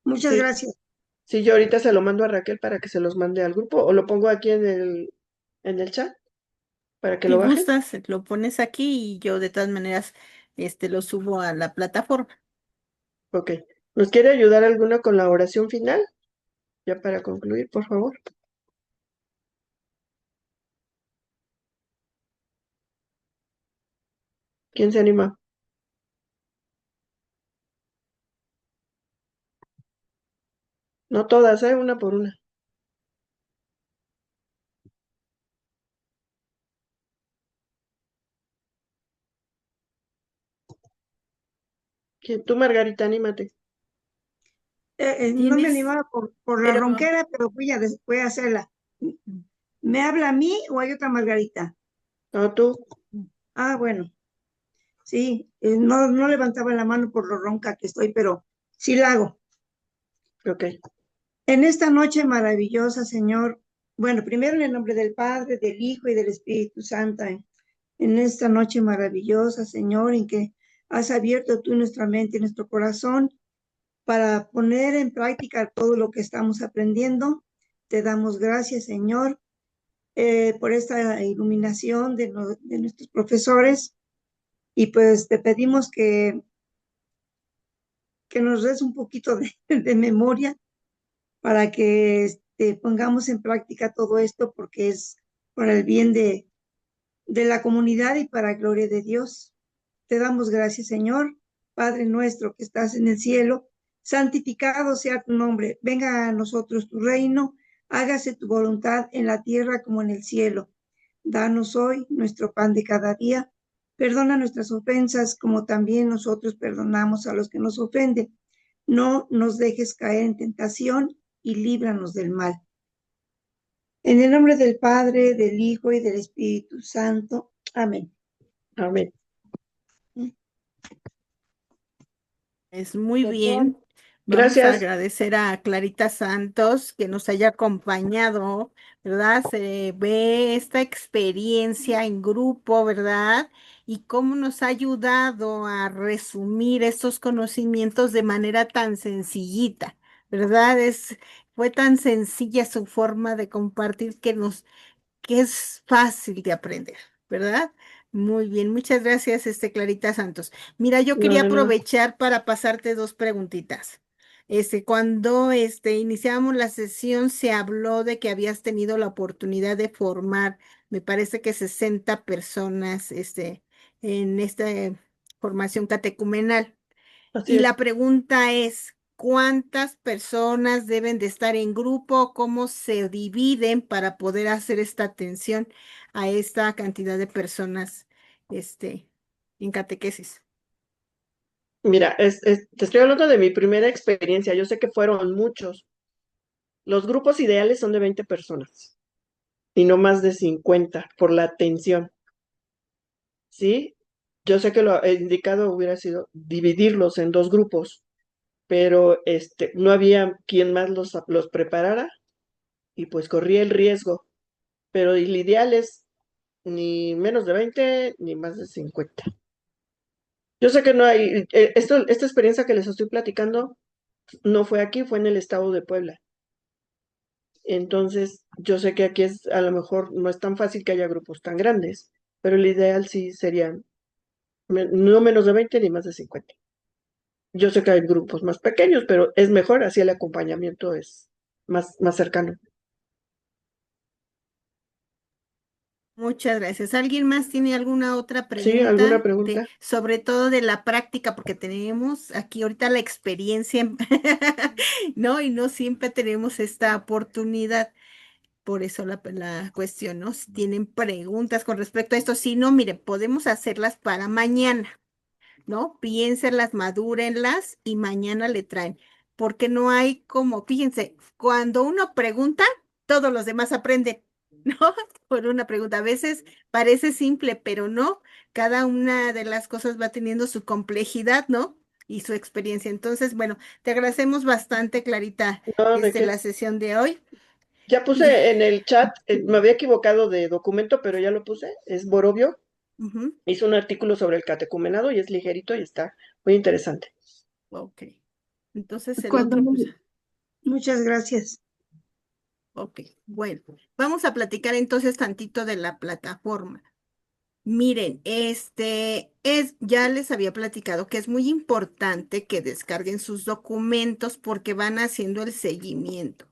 Muchas Sí, gracias. sí, yo ahorita se lo mando a Raquel para que se los mande al grupo o lo pongo aquí en el chat para que Si lo bajen. gustas, lo pones aquí y yo de todas maneras lo subo a la plataforma. Ok. ¿Nos quiere ayudar alguno con la oración final? Ya para concluir, por favor. ¿Quién se anima? No todas, ¿eh? Una por una. Tú, Margarita, anímate. No me ¿Tienes? animaba por la Pero ronquera, pero voy a hacerla. ¿Me habla a mí o hay otra Margarita? No, tú. Ah, bueno, sí, no levantaba la mano por lo ronca que estoy, pero sí la hago. Ok. En esta noche maravillosa, Señor, bueno, primero en el nombre del Padre, del Hijo y del Espíritu Santo, en esta noche maravillosa, Señor, en que has abierto tú nuestra mente y nuestro corazón para poner en práctica todo lo que estamos aprendiendo. Te damos gracias, Señor, por esta iluminación de nuestros profesores, y pues te pedimos que nos des un poquito de memoria para que pongamos en práctica todo esto, porque es para el bien de la comunidad y para gloria de Dios. Te damos gracias, Señor. Padre nuestro que estás en el cielo, santificado sea tu nombre. Venga a nosotros tu reino, hágase tu voluntad en la tierra como en el cielo. Danos hoy nuestro pan de cada día. Perdona nuestras ofensas como también nosotros perdonamos a los que nos ofenden. No nos dejes caer en tentación y líbranos del mal. En el nombre del Padre, del Hijo y del Espíritu Santo. Amén. Amén. Es muy Doctor, bien. Vamos a Gracias. agradecer a Clarita Santos que nos haya acompañado, ¿verdad? Se ve esta experiencia en grupo, ¿verdad? Y cómo nos ha ayudado a resumir estos conocimientos de manera tan sencillita, ¿verdad? Fue tan sencilla su forma de compartir que es fácil de aprender, ¿verdad? Muy bien, muchas gracias, Clarita Santos. Mira, yo No, quería de nada. aprovechar para pasarte dos preguntitas. Cuando iniciamos la sesión, se habló de que habías tenido la oportunidad de formar, me parece que 60 personas, en esta formación catecumenal. Así Y es. la pregunta es, ¿cuántas personas deben de estar en grupo? ¿Cómo se dividen para poder hacer esta atención a esta cantidad de personas, este, en catequesis? Mira, te estoy hablando de mi primera experiencia. Yo sé que fueron muchos. Los grupos ideales son de 20 personas y no más de 50 por la atención, ¿sí? Yo sé que lo indicado hubiera sido dividirlos en dos grupos, pero no había quien más los preparara y pues corría el riesgo. Pero el ideal es ni menos de 20 ni más de 50. Yo sé que no hay, esta experiencia que les estoy platicando no fue aquí, fue en el estado de Puebla. Entonces, yo sé que aquí a lo mejor no es tan fácil que haya grupos tan grandes, pero el ideal sí serían no menos de 20 ni más de 50. Yo sé que hay grupos más pequeños, pero es mejor, así el acompañamiento es más cercano. Muchas gracias. ¿Alguien más tiene alguna otra ¿Sí? ¿Alguna pregunta pregunta? sobre todo de la práctica? Porque tenemos aquí ahorita la experiencia, ¿no? Y no siempre tenemos esta oportunidad. Por eso la cuestión, ¿no? Si tienen preguntas con respecto a esto, si no, mire, podemos hacerlas para mañana, ¿no? Piénsenlas, madúrenlas y mañana le traen. Porque no hay como, fíjense, cuando uno pregunta, todos los demás aprenden, ¿no? Por una pregunta. A veces parece simple, pero no. Cada una de las cosas va teniendo su complejidad, ¿no? Y su experiencia. Entonces, bueno, te agradecemos bastante, Clarita, No, ¿de qué? la sesión de hoy. Ya Y, puse en el chat, me había equivocado de documento, pero ya lo puse, es Borovio. ujú, Hizo un artículo sobre el catecumenado y es ligerito y está muy interesante. ok. Entonces el Cuando otro, pues, Muchas gracias. ok. Bueno, vamos a platicar entonces tantito de la plataforma. Miren, ya les había platicado que es muy importante que descarguen sus documentos porque van haciendo el seguimiento.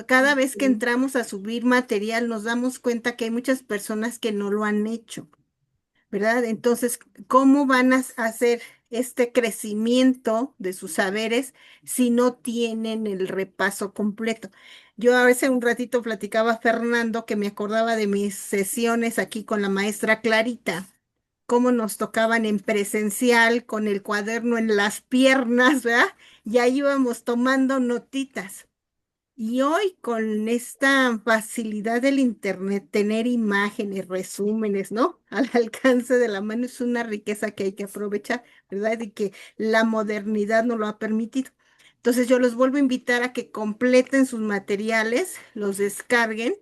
Cada vez que entramos a subir material, nos damos cuenta que hay muchas personas que no lo han hecho. ¿Verdad? Entonces, ¿cómo van a hacer este crecimiento de sus saberes si no tienen el repaso completo? Yo a veces un ratito platicaba a Fernando que me acordaba de mis sesiones aquí con la maestra Clarita, cómo nos tocaban en presencial con el cuaderno en las piernas, ¿verdad? Y ahí íbamos tomando notitas. Y hoy con esta facilidad del internet, tener imágenes, resúmenes, ¿no? Al alcance de la mano es una riqueza que hay que aprovechar, ¿verdad? Y que la modernidad nos lo ha permitido. Entonces yo los vuelvo a invitar a que completen sus materiales, los descarguen,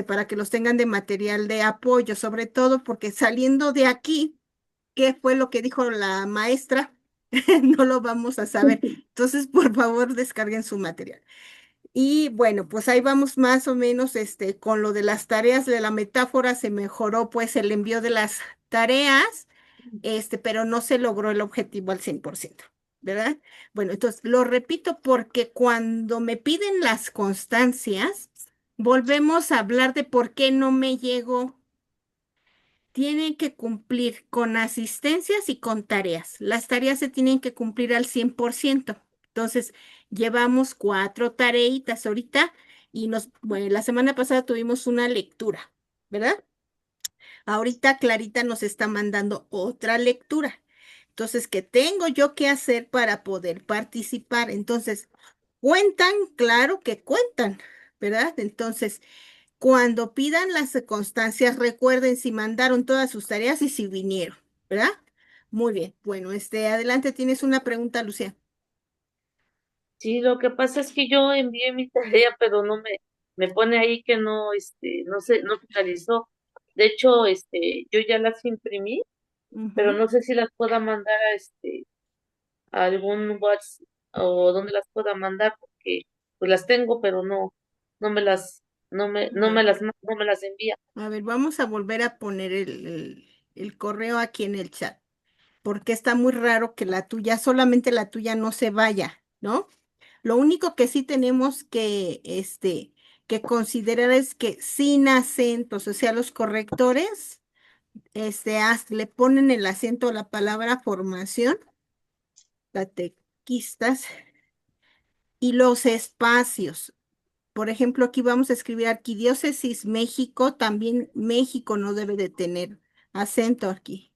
para que los tengan de material de apoyo, sobre todo porque saliendo de aquí, ¿qué fue lo que dijo la maestra? no lo vamos a saber. Entonces, por favor, descarguen su material. Y bueno, pues ahí vamos más o menos con lo de las tareas de la metáfora, se mejoró pues el envío de las tareas, pero no se logró el objetivo al 100%, ¿verdad? Bueno, entonces lo repito porque cuando me piden las constancias, volvemos a hablar de por qué no me llegó. Tienen que cumplir con asistencias y con tareas. Las tareas se tienen que cumplir al 100%. Entonces, llevamos 4 tareitas ahorita y bueno, la semana pasada tuvimos una lectura, ¿verdad? Ahorita Clarita nos está mandando otra lectura. Entonces, ¿qué tengo yo que hacer para poder participar? Entonces, cuentan, claro que cuentan, ¿verdad? Entonces, cuando pidan las constancias, recuerden si mandaron todas sus tareas y si vinieron, ¿verdad? Muy bien. Bueno, adelante, tienes una pregunta, Lucía. Sí, lo que pasa es que yo envié mi tarea, pero me pone ahí que no, no finalizó. De hecho, yo ya las imprimí, pero Ujú. no sé si las pueda mandar a algún WhatsApp o dónde las pueda mandar, porque pues las tengo, pero no me las, A ver, no me las envía. vamos a volver a poner el correo aquí en el chat, porque está muy raro que la tuya, solamente la tuya no se vaya, ¿no? Lo único que sí tenemos que considerar es que sin acentos, o sea, los correctores, le ponen el acento a la palabra formación, catequistas, y los espacios. Por ejemplo, aquí vamos a escribir Arquidiócesis México, también México no debe de tener acento aquí.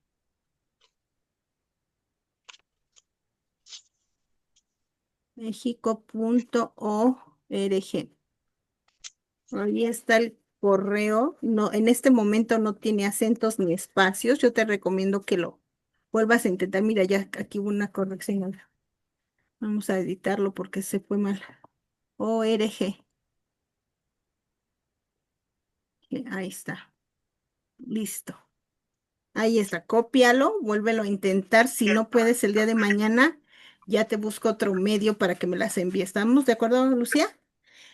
México.org. Ahí está el correo. No, en este momento no tiene acentos ni espacios. Yo te recomiendo que lo vuelvas a intentar. Mira, ya aquí hubo una corrección. Vamos a editarlo porque se fue mal. ORG. Ahí está. Listo. Ahí está. Cópialo, vuélvelo a intentar. Si no puedes el día de mañana, ya te busco otro medio para que me las envíes. ¿Estamos de acuerdo, Lucía?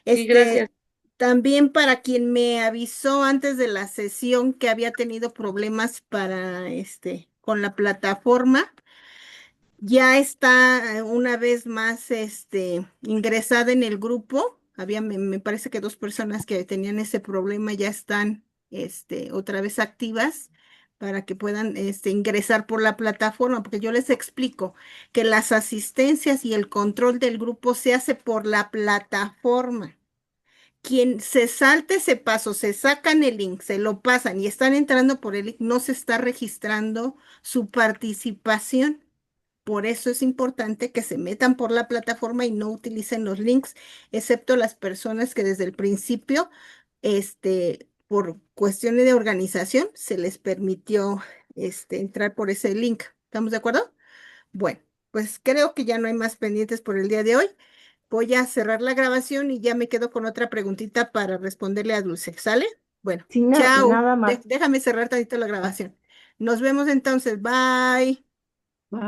Sí, gracias. También para quien me avisó antes de la sesión que había tenido problemas con la plataforma, ya está una vez más ingresada en el grupo. Me parece que 2 personas que tenían ese problema ya están otra vez activas para que puedan ingresar por la plataforma, porque yo les explico que las asistencias y el control del grupo se hace por la plataforma. Quien se salte ese paso, se sacan el link, se lo pasan y están entrando por el link, no se está registrando su participación. Por eso es importante que se metan por la plataforma y no utilicen los links, excepto las personas que desde el principio, por cuestiones de organización, se les permitió, entrar por ese link. ¿Estamos de acuerdo? Bueno, pues creo que ya no hay más pendientes por el día de hoy. Voy a cerrar la grabación y ya me quedo con otra preguntita para responderle a Dulce. ¿Sale? Bueno, Sí, chao. nada más. Déjame cerrar tantito la grabación. Nos vemos entonces. Bye. Bye.